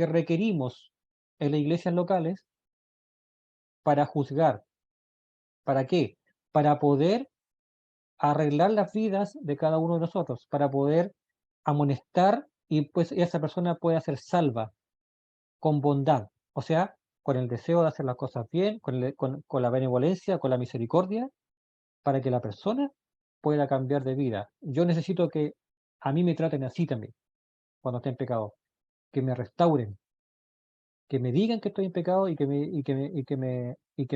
requerimos en las iglesias locales para juzgar. ¿Para qué? Para poder arreglar las vidas de cada uno de nosotros, para poder amonestar y pues esa persona pueda ser salva con bondad, o sea, con el deseo de hacer las cosas bien, con la benevolencia, con la misericordia, para que la persona pueda cambiar de vida. Yo necesito que a mí me traten así también, cuando esté en pecado, que me restauren, que me digan que estoy en pecado y que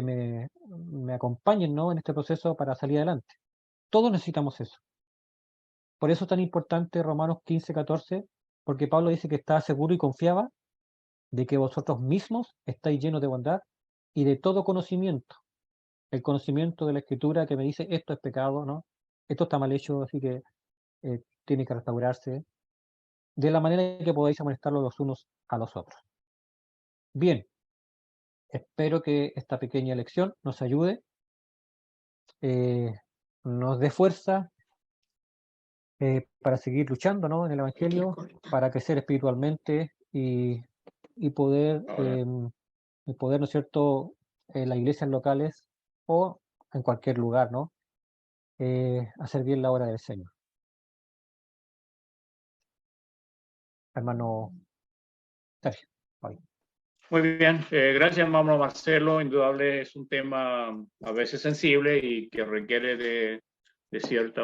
me acompañen, ¿no?, en este proceso para salir adelante. Todos necesitamos eso. Por eso es tan importante Romanos 15:14, porque Pablo dice que está seguro y confiaba de que vosotros mismos estáis llenos de bondad y de todo conocimiento. El conocimiento de la Escritura que me dice esto es pecado, ¿no? Esto está mal hecho, así que tiene que restaurarse. De la manera que podáis amonestarlo los unos a los otros. Bien, espero que esta pequeña lección nos ayude, nos dé fuerza para seguir luchando, ¿no?, en el Evangelio, para crecer espiritualmente y poder, ¿no es cierto?, en las iglesias locales o en cualquier lugar, ¿no?, hacer bien la obra del Señor. Hermano Sergio. Bye. Muy bien, gracias, hermano Marcelo. Indudable es un tema a veces sensible y que requiere de cierta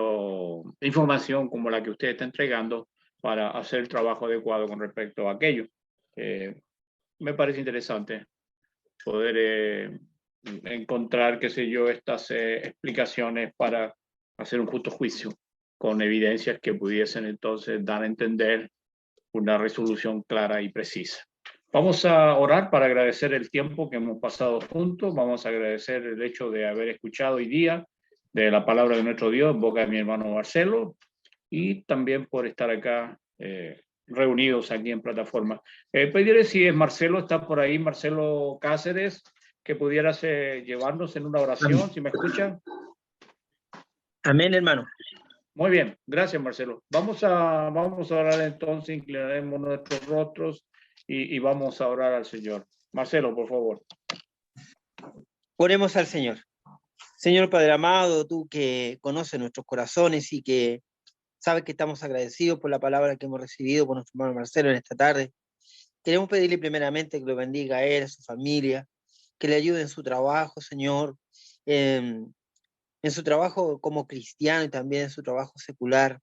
información como la que usted está entregando para hacer el trabajo adecuado con respecto a aquello. Me parece interesante poder encontrar, qué sé yo, estas explicaciones para hacer un justo juicio con evidencias que pudiesen entonces dar a entender una resolución clara y precisa. Vamos a orar para agradecer el tiempo que hemos pasado juntos. Vamos a agradecer el hecho de haber escuchado hoy día de la palabra de nuestro Dios en boca de mi hermano Marcelo y también por estar acá reunidos aquí en plataforma. Pediré si es Marcelo, está por ahí, Marcelo Cáceres, que pudieras llevarnos en una oración, si me escuchan. Amén, hermano. Muy bien, gracias Marcelo. Vamos a orar entonces, inclinaremos nuestros rostros y vamos a orar al Señor. Marcelo, por favor. Oremos al Señor. Señor Padre amado, tú que conoces nuestros corazones y que sabes que estamos agradecidos por la palabra que hemos recibido por nuestro hermano Marcelo en esta tarde. Queremos pedirle primeramente que lo bendiga a él, a su familia, que le ayude en su trabajo, Señor, en su trabajo como cristiano y también en su trabajo secular.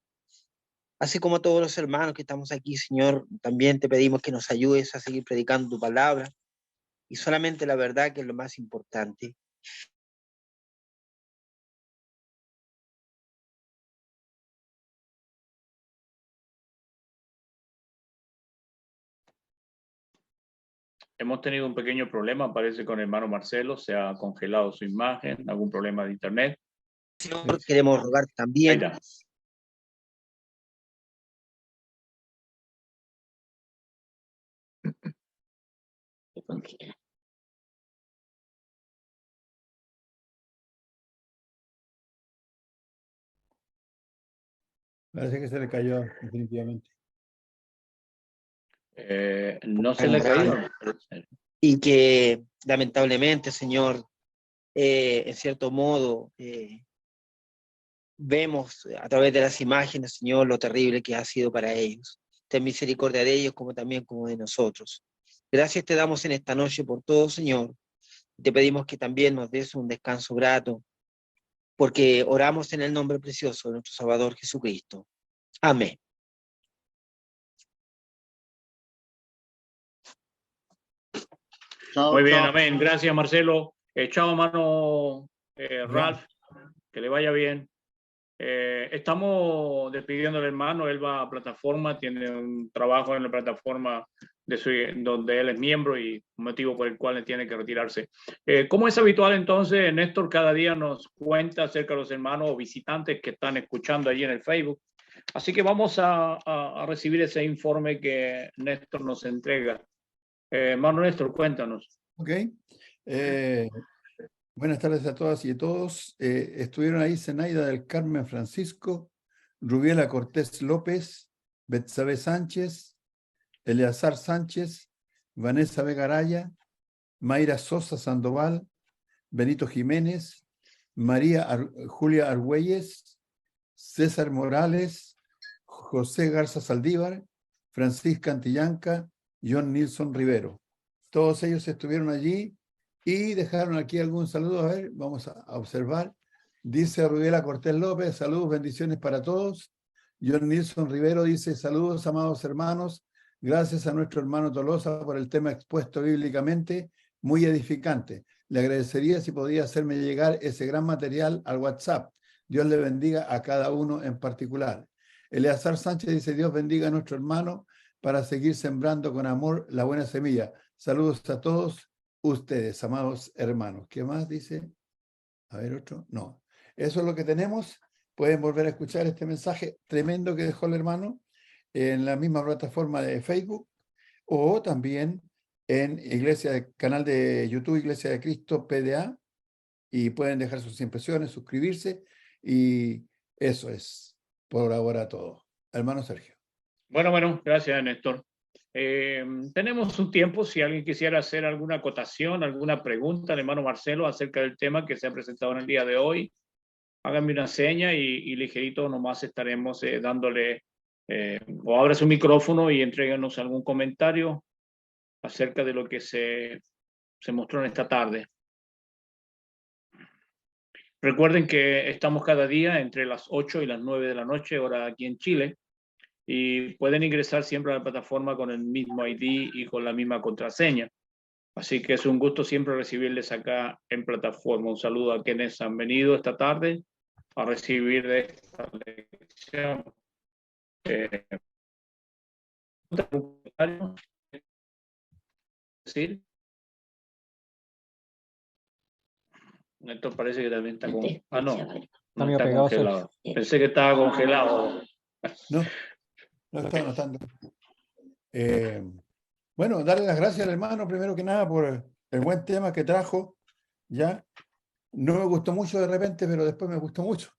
Así como a todos los hermanos que estamos aquí, Señor, también te pedimos que nos ayudes a seguir predicando tu palabra y solamente la verdad, que es lo más importante. hemos tenido un pequeño problema, parece, con el hermano Marcelo. Se ha congelado su imagen, algún problema de internet. Señor, queremos rogar Ahí también. está. Parece que se le cayó definitivamente. No se le ha caído. Y que lamentablemente, Señor, en cierto modo, vemos a través de las imágenes, Señor, lo terrible que ha sido para ellos. Ten misericordia de ellos como también como de nosotros. Gracias te damos en esta noche por todo, Señor. Te pedimos que también nos des un descanso grato, porque oramos en el nombre precioso de nuestro Salvador Jesucristo. Amén. Muy bien, amén. Gracias, Marcelo. Chao, hermano Ralph. Que le vaya bien. Estamos despidiendo al hermano. Él va a plataforma, tiene un trabajo en la plataforma donde él es miembro y un motivo por el cual él tiene que retirarse. Como es habitual, entonces, Néstor cada día nos cuenta acerca de los hermanos o visitantes que están escuchando allí en el Facebook. Así que vamos a recibir ese informe que Néstor nos entrega. Hermano Néstor, cuéntanos. Ok. Buenas tardes a todas y a todos. Estuvieron ahí Zenaida del Carmen Francisco, Rubiela Cortés López, Betsabe Sánchez, Eleazar Sánchez, Vanessa Vegaraya, Mayra Sosa Sandoval, Benito Jiménez, Julia Argüelles, César Morales, José Garza Saldívar, Francisca Antillanca, John Nilsson Rivero. Todos ellos estuvieron allí y dejaron aquí algún saludo. A ver, vamos a observar. Dice Rubiela Cortés López, saludos, bendiciones para todos. John Nilsson Rivero dice, saludos, amados hermanos. Gracias a nuestro hermano Tolosa por el tema expuesto bíblicamente, muy edificante. Le agradecería si podía hacerme llegar ese gran material al WhatsApp. Dios le bendiga a cada uno en particular. Eleazar Sánchez dice, Dios bendiga a nuestro hermano para seguir sembrando con amor la buena semilla. Saludos a todos ustedes, amados hermanos. ¿Qué más dice? A ver, otro. No. Eso es lo que tenemos. Pueden volver a escuchar este mensaje tremendo que dejó el hermano en la misma plataforma de Facebook o también en canal de YouTube Iglesia de Cristo PDA, y pueden dejar sus impresiones, suscribirse, y eso es por ahora todo. Hermano Sergio. Bueno, gracias, Néstor. Tenemos un tiempo, si alguien quisiera hacer alguna acotación, alguna pregunta al hermano Marcelo acerca del tema que se ha presentado en el día de hoy, háganme una seña y ligerito nomás estaremos dándole, o abra su micrófono y entréganos algún comentario acerca de lo que se mostró en esta tarde. Recuerden que estamos cada día entre las 8 y las 9 de la noche, hora aquí en Chile, y pueden ingresar siempre a la plataforma con el mismo ID y con la misma contraseña. Así que es un gusto siempre recibirles acá en plataforma. Un saludo a quienes han venido esta tarde a recibir de esta lección. ¿Decir? Esto parece que también está con... Ah, no está congelado. Pensé que estaba congelado. No está notando. Bueno, darle las gracias al hermano, primero que nada, por el buen tema que trajo. Ya no me gustó mucho de repente, pero después me gustó mucho.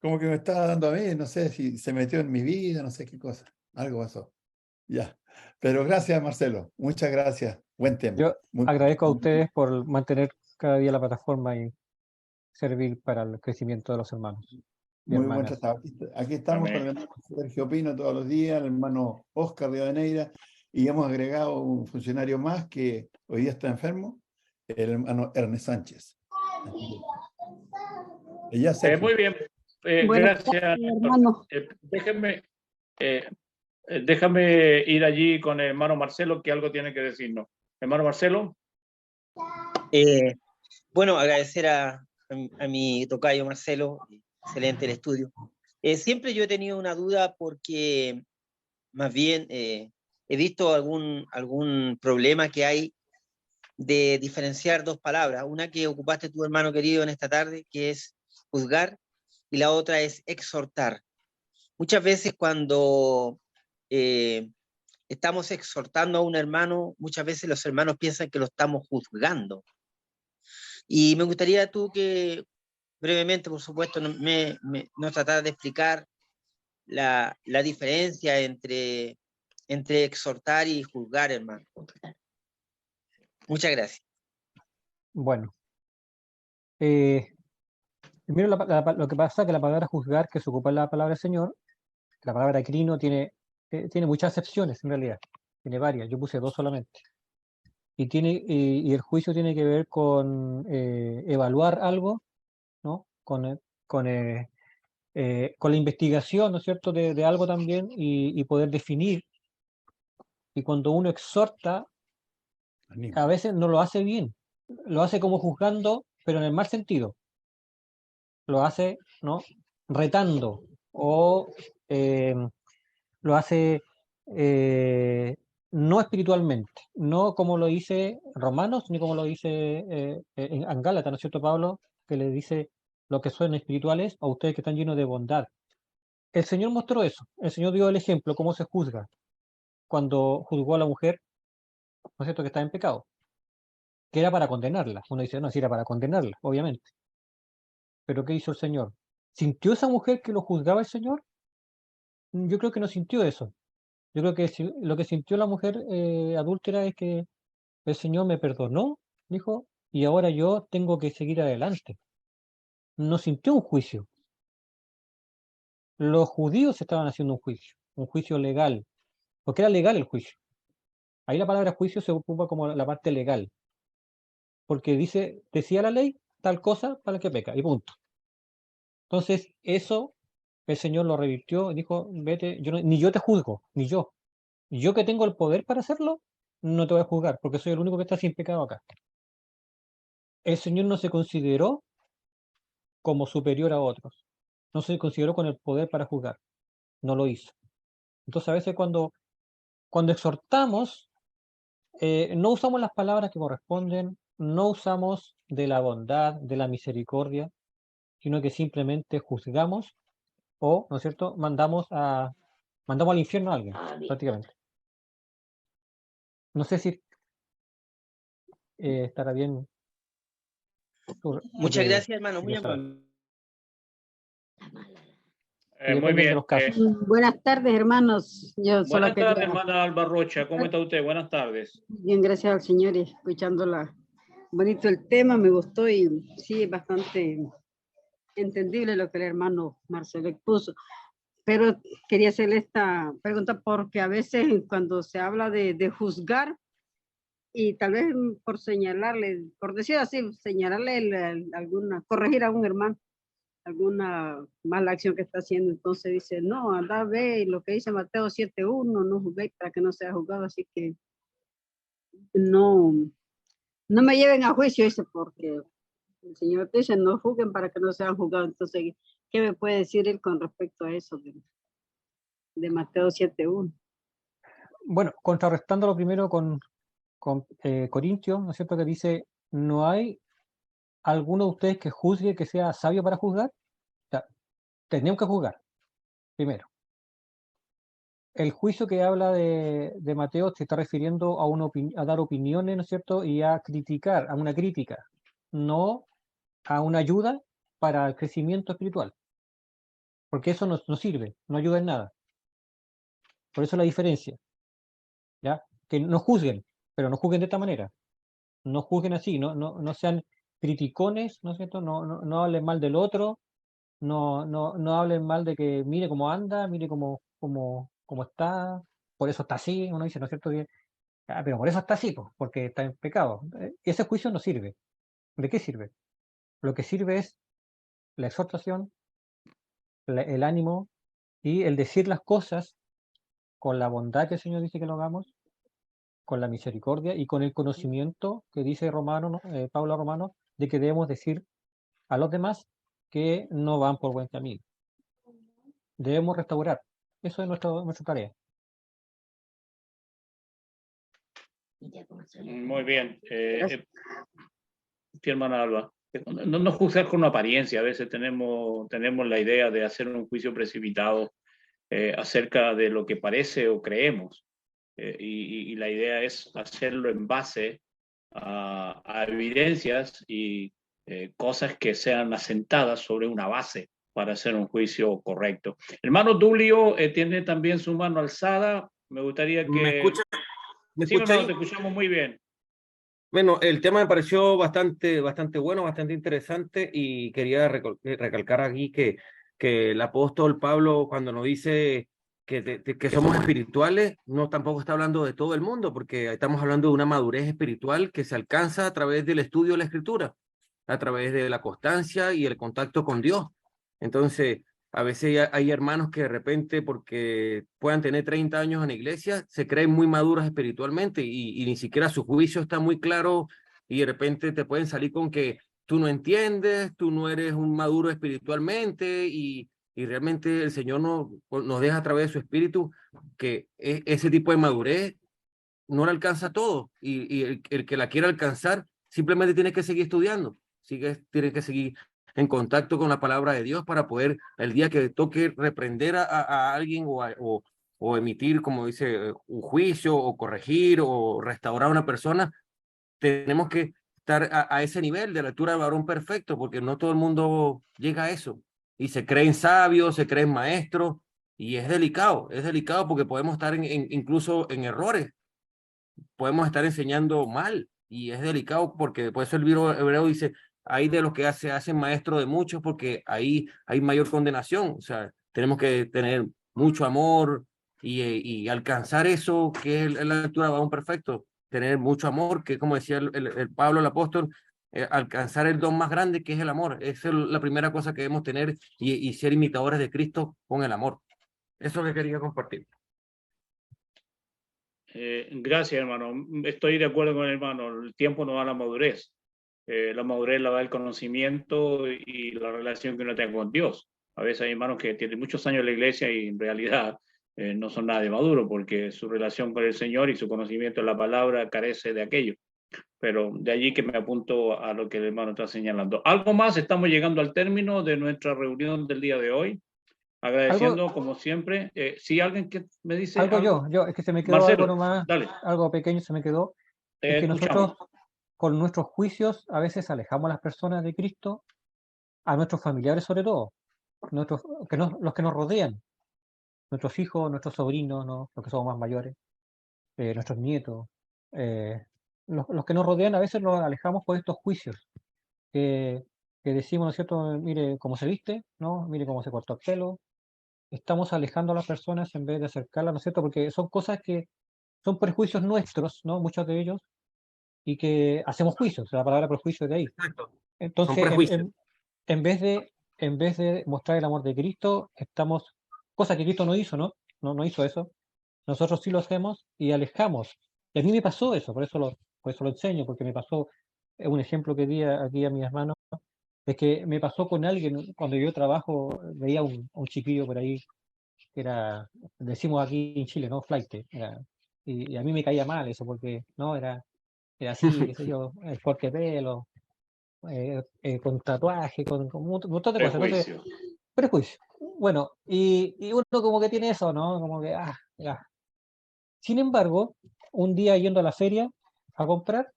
Como que me estaba dando a mí, no sé si se metió en mi vida, no sé qué cosa. Algo pasó. Ya. Pero gracias, Marcelo. Muchas gracias. Buen tema. Yo agradezco a ustedes por mantener cada día la plataforma y servir para el crecimiento de los hermanos. Muy buen tratado. Aquí estamos con el hermano Sergio Pino todos los días, el hermano Oscar Rivadeneira, y hemos agregado un funcionario más que hoy día está enfermo, el hermano Ernest Sánchez. Muy bien. Gracias, hermano. Déjame ir allí con el hermano Marcelo, que algo tiene que decirnos. Hermano Marcelo. Bueno, agradecer a mi tocayo Marcelo. Excelente el estudio. Siempre yo he tenido una duda porque más bien he visto algún problema que hay de diferenciar dos palabras. Una que ocupaste tú, hermano querido, en esta tarde, que es juzgar, y la otra es exhortar. Muchas veces cuando estamos exhortando a un hermano, muchas veces los hermanos piensan que lo estamos juzgando. Y me gustaría tú que brevemente, por supuesto, nos tratara de explicar la diferencia entre exhortar y juzgar, hermano. Muchas gracias. Bueno, primero lo que pasa es que la palabra juzgar, que se ocupa en la palabra Señor, la palabra crino tiene muchas acepciones en realidad, tiene varias, yo puse 2 solamente. Y el juicio tiene que ver con evaluar algo, ¿no? Con la investigación, ¿no es cierto?, de algo también y poder definir. Y cuando uno exhorta, a veces no lo hace bien, lo hace como juzgando, pero en el mal sentido. Lo hace, ¿no?, retando, o lo hace no espiritualmente, no como lo dice Romanos, ni como lo dice en Gálatas, ¿no es cierto, Pablo? Que le dice lo que son espirituales a ustedes que están llenos de bondad. El Señor mostró eso, el Señor dio el ejemplo, cómo se juzga, cuando juzgó a la mujer, ¿no es cierto?, que está en pecado, que era para condenarla. Uno dice, no, si era para condenarla, obviamente. Pero ¿qué hizo el Señor? ¿Sintió esa mujer que lo juzgaba el Señor? Yo creo que no sintió eso. Yo creo que lo que sintió la mujer adúltera es que el Señor me perdonó, dijo, y ahora yo tengo que seguir adelante. No sintió un juicio. Los judíos estaban haciendo un juicio legal, porque era legal el juicio. Ahí la palabra juicio se ocupa como la parte legal, porque decía la ley, tal cosa para el que peca, y punto. Entonces, eso el Señor lo revirtió y dijo, vete, ni yo te juzgo, ni yo. Yo que tengo el poder para hacerlo, no te voy a juzgar, porque soy el único que está sin pecado acá. El Señor no se consideró como superior a otros. No se consideró con el poder para juzgar. No lo hizo. Entonces, a veces cuando exhortamos, no usamos las palabras que corresponden, no usamos de la bondad, de la misericordia, sino que simplemente juzgamos o, ¿no es cierto?, mandamos al infierno a alguien, prácticamente. No sé si estará bien. Muchas gracias, hermano. Muy amable. Muy bien. De los casos. Buenas tardes, hermanos. Yo solo Buenas quería... tardes, hermana Alba Rocha. ¿Cómo está usted? Buenas tardes. Bien, gracias al Señor y escuchándola. Bonito el tema, me gustó y sí, es bastante entendible lo que el hermano Marcelo expuso. Pero quería hacerle esta pregunta porque a veces cuando se habla de juzgar, y tal vez por señalarle, por decir así, señalarle corregir a un hermano, alguna mala acción que está haciendo, entonces dice, no, anda, ve lo que dice Mateo 7:1, no juzguéis para que no sea juzgado, así que no me lleven a juicio, dice, porque el Señor dice, no juzguen para que no sean juzgados. Entonces, ¿qué me puede decir él con respecto a eso de Mateo 7:1? Bueno, contrarrestándolo primero con Corintios, ¿no es cierto?, que dice, no hay alguno de ustedes que juzgue que sea sabio para juzgar. O sea, tenemos que juzgar, primero. El juicio que habla de Mateo se está refiriendo a dar opiniones, ¿no es cierto?, y a criticar, a una crítica, no a una ayuda para el crecimiento espiritual. Porque eso no sirve, no ayuda en nada. Por eso la diferencia, ¿ya? Que no juzguen, pero no juzguen de esta manera. No juzguen así, no sean criticones, ¿no es cierto? No hablen mal del otro, no hablen mal de que mire cómo anda, mire cómo está, por eso está así, uno dice, ¿no es cierto? Pero por eso está así, pues, porque está en pecado. Ese juicio no sirve. ¿De qué sirve? Lo que sirve es la exhortación, el ánimo y el decir las cosas con la bondad que el Señor dice que lo hagamos, con la misericordia y con el conocimiento que dice Pablo a Romano, de que debemos decir a los demás que no van por buen camino. Debemos restaurar. Eso es nuestra tarea. Muy bien. Gracias. Sí, hermana Alba. No nos juzgar con una apariencia. A veces tenemos la idea de hacer un juicio precipitado acerca de lo que parece o creemos. Y la idea es hacerlo en base a evidencias y cosas que sean asentadas sobre una base para hacer un juicio correcto. Hermano Dulio tiene también su mano alzada. Me gustaría que... ¿Me escucha? ¿Me Sí, escucha hermano, ahí? te escuchamos muy bien. Bueno, el tema me pareció bastante bueno, bastante interesante y quería recalcar aquí que el apóstol Pablo cuando nos dice que somos espirituales, no tampoco está hablando de todo el mundo, porque estamos hablando de una madurez espiritual que se alcanza a través del estudio de la Escritura, a través de la constancia y el contacto con Dios. Entonces, a veces hay hermanos que de repente, porque puedan tener 30 años en la iglesia, se creen muy maduros espiritualmente y ni siquiera su juicio está muy claro y de repente te pueden salir con que tú no entiendes, tú no eres un maduro espiritualmente y realmente el Señor nos deja a través de su espíritu que ese tipo de madurez no la alcanza todo y el que la quiera alcanzar simplemente tiene que seguir estudiando, tiene que seguir en contacto con la palabra de Dios para poder el día que toque reprender a alguien o emitir, como dice, un juicio o corregir o restaurar a una persona, tenemos que estar a ese nivel de lectura de varón perfecto porque no todo el mundo llega a eso y se creen sabios, se creen maestros y es delicado porque podemos estar incluso en errores, podemos estar enseñando mal y es delicado porque por eso el libro hebreo dice, hay de los que se hacen maestro de muchos porque ahí hay mayor condenación, o sea, tenemos que tener mucho amor y alcanzar eso que es la lectura de varón perfecto, tener mucho amor, que como decía el Pablo el apóstol, alcanzar el don más grande que es el amor, esa es la primera cosa que debemos tener y ser imitadores de Cristo con el amor. Eso es lo que quería compartir. Gracias, hermano. Estoy de acuerdo con el hermano. El tiempo no da la madurez. La madurez la da el conocimiento y la relación que uno tenga con Dios. A veces hay hermanos que tienen muchos años en la iglesia y en realidad no son nada de maduro porque su relación con el Señor y su conocimiento de la palabra carece de aquello. Pero de allí que me apunto a lo que el hermano está señalando. ¿Algo más? Estamos llegando al término de nuestra reunión del día de hoy. Agradeciendo, Algo, como siempre. ¿Sí alguien que me dice algo algo? es que se me quedó algo Marcelo, nomás, dale, algo pequeño se me quedó, es que escuchamos. nosotros con nuestros juicios a veces alejamos a las personas de Cristo, a nuestros familiares sobre todo, los que nos rodean, nuestros hijos, nuestros sobrinos, ¿no? Los que somos más mayores, nuestros nietos, eh, los que nos rodean a veces los alejamos por estos juicios, que, que decimos, ¿no es cierto? Mire cómo se viste, ¿no? Mire cómo se cortó el pelo. Estamos alejando a las personas en vez de acercarlas, ¿no es cierto? Porque son cosas que son prejuicios nuestros, ¿no? Muchos de ellos, y que hacemos juicios, la palabra prejuicio es de ahí. Exacto. Son Entonces, prejuicios. en vez de mostrar el amor de Cristo, estamos, cosa que Cristo no hizo, ¿no? No hizo eso. Nosotros sí lo hacemos y alejamos. Y a mí me pasó eso, por eso lo enseño, porque me pasó un ejemplo que di aquí a mis hermanos, es que me pasó con alguien, cuando yo trabajo, veía un chiquillo por ahí, que era, decimos aquí en Chile, ¿no? Flaite. Y a mí me caía mal eso, porque no, era así, qué sé yo, el corte de pelo, con tatuaje, con un montón de cosas. Entonces, Prejuicio. prejuicio. Bueno, y uno como que tiene eso, ¿no? Como que, ya. Sin embargo, un día yendo a la feria a comprar,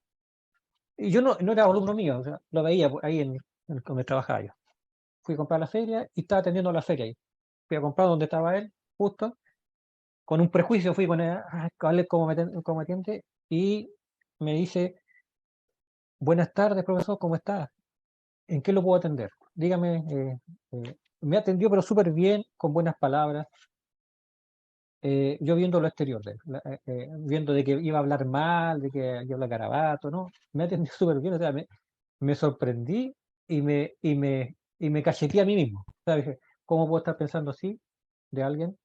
y yo no era alumno mío, o sea, lo veía ahí donde trabajaba yo. Fui a comprar a la feria y estaba atendiendo la feria ahí. Fui a comprar donde estaba él, justo, con un prejuicio fui con él, a él como atiende, y me dice, buenas tardes, profesor, ¿cómo está? ¿En qué lo puedo atender? Dígame, me atendió pero súper bien, con buenas palabras, yo viendo lo exterior de él, viendo de que iba a hablar mal, de que yo habla garabato, ¿no? Me atendió súper bien, o sea, me sorprendí y me cacheteé a mí mismo. O sea, dije, ¿cómo puedo estar pensando así de alguien?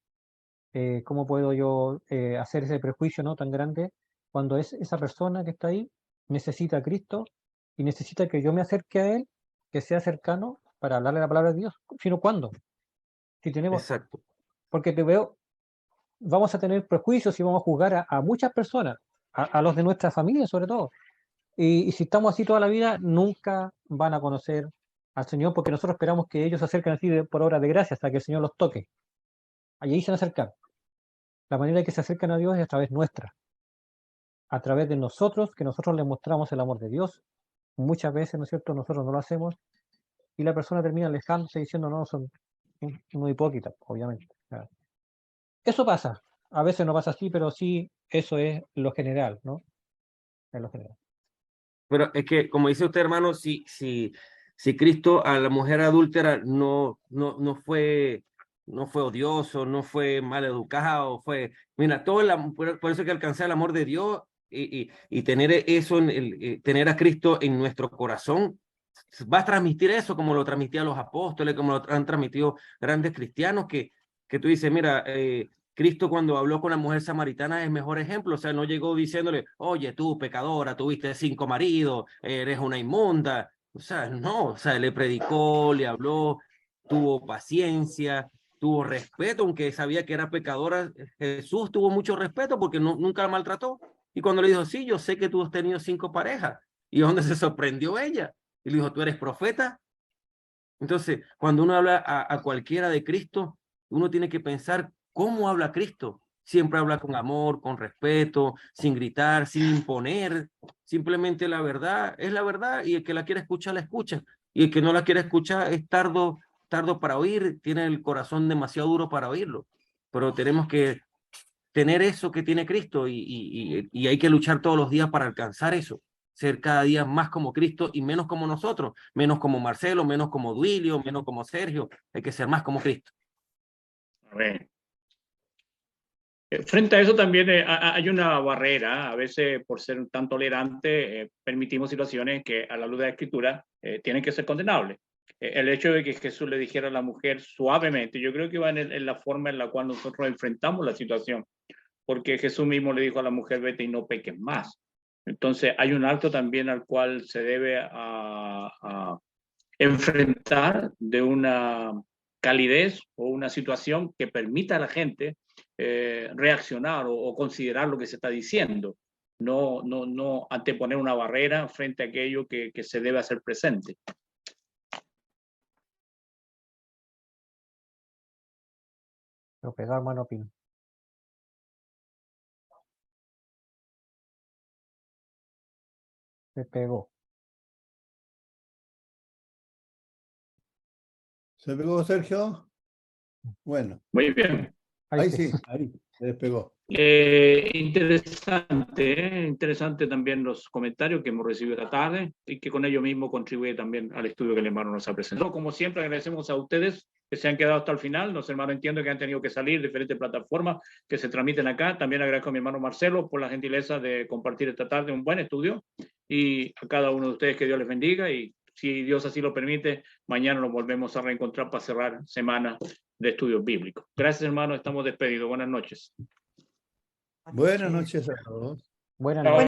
¿Cómo puedo yo hacer ese prejuicio, ¿no? Tan grande cuando esa persona que está ahí necesita a Cristo y necesita que yo me acerque a Él, que sea cercano para hablarle la palabra de Dios? ¿Sino cuándo? Si tenemos, Exacto. porque te veo, vamos a tener prejuicios y vamos a juzgar a muchas personas, a los de nuestra familia sobre todo. Y si estamos así toda la vida, nunca van a conocer al Señor, porque nosotros esperamos que ellos se acerquen así por obra de gracia hasta que el Señor los toque. Allí se van a acercar. La manera en que se acercan a Dios es a través nuestra, a través de nosotros, que nosotros les mostramos el amor de Dios. Muchas veces, ¿no es cierto?, nosotros no lo hacemos y la persona termina alejándose diciendo, no, son muy hipócritas, obviamente. Eso pasa. A veces no pasa así, pero sí, eso es lo general, ¿no? Es lo general. Pero es que, como dice usted, hermano, si Cristo a la mujer adúltera no fue odioso, no fue mal educado, mira, por eso que alcanzar el amor de Dios y tener eso, tener a Cristo en nuestro corazón, va a transmitir eso como lo transmitían los apóstoles, como lo han transmitido grandes cristianos, que tú dices, mira, Cristo cuando habló con la mujer samaritana es el mejor ejemplo, o sea, no llegó diciéndole, oye, tú pecadora, tuviste 5 maridos, eres una inmunda, o sea, no, o sea, le predicó, le habló, tuvo paciencia, tuvo respeto, aunque sabía que era pecadora. Jesús tuvo mucho respeto porque nunca la maltrató, y cuando le dijo, sí, yo sé que tú has tenido 5 parejas, y donde se sorprendió ella, y le dijo, ¿tú eres profeta? Entonces, cuando uno habla a cualquiera de Cristo, uno tiene que pensar cómo habla Cristo. Siempre habla con amor, con respeto, sin gritar, sin imponer. Simplemente la verdad es la verdad y el que la quiere escuchar, la escucha. Y el que no la quiere escuchar es tardo para oír, tiene el corazón demasiado duro para oírlo. Pero tenemos que tener eso que tiene Cristo y hay que luchar todos los días para alcanzar eso. Ser cada día más como Cristo y menos como nosotros, menos como Marcelo, menos como Duilio, menos como Sergio. Hay que ser más como Cristo. Amén. Frente a eso también hay una barrera. A veces, por ser tan tolerante, permitimos situaciones que a la luz de la Escritura tienen que ser condenables. El hecho de que Jesús le dijera a la mujer suavemente, yo creo que va en la forma en la cual nosotros enfrentamos la situación, porque Jesús mismo le dijo a la mujer, vete y no peques más. Entonces hay un acto también al cual se debe a enfrentar de una calidez o una situación que permita a la gente reaccionar o considerar lo que se está diciendo. No anteponer una barrera frente a aquello que se debe hacer presente. Lo pegado, hermano Pino. Se pegó. ¿Se pegó Sergio? Bueno. Muy bien. Ahí sí, ahí, se despegó. Interesante también los comentarios que hemos recibido esta tarde y que con ello mismo contribuye también al estudio que el hermano nos ha presentado. Como siempre, agradecemos a ustedes que se han quedado hasta el final. Los hermanos entiendo que han tenido que salir de diferentes plataformas que se transmiten acá. También agradezco a mi hermano Marcelo por la gentileza de compartir esta tarde un buen estudio y a cada uno de ustedes que Dios les bendiga y si Dios así lo permite, mañana nos volvemos a reencontrar para cerrar semana de estudios bíblicos. Gracias, hermano. Estamos despedidos. Buenas noches. Buenas noches a todos. Buenas noches.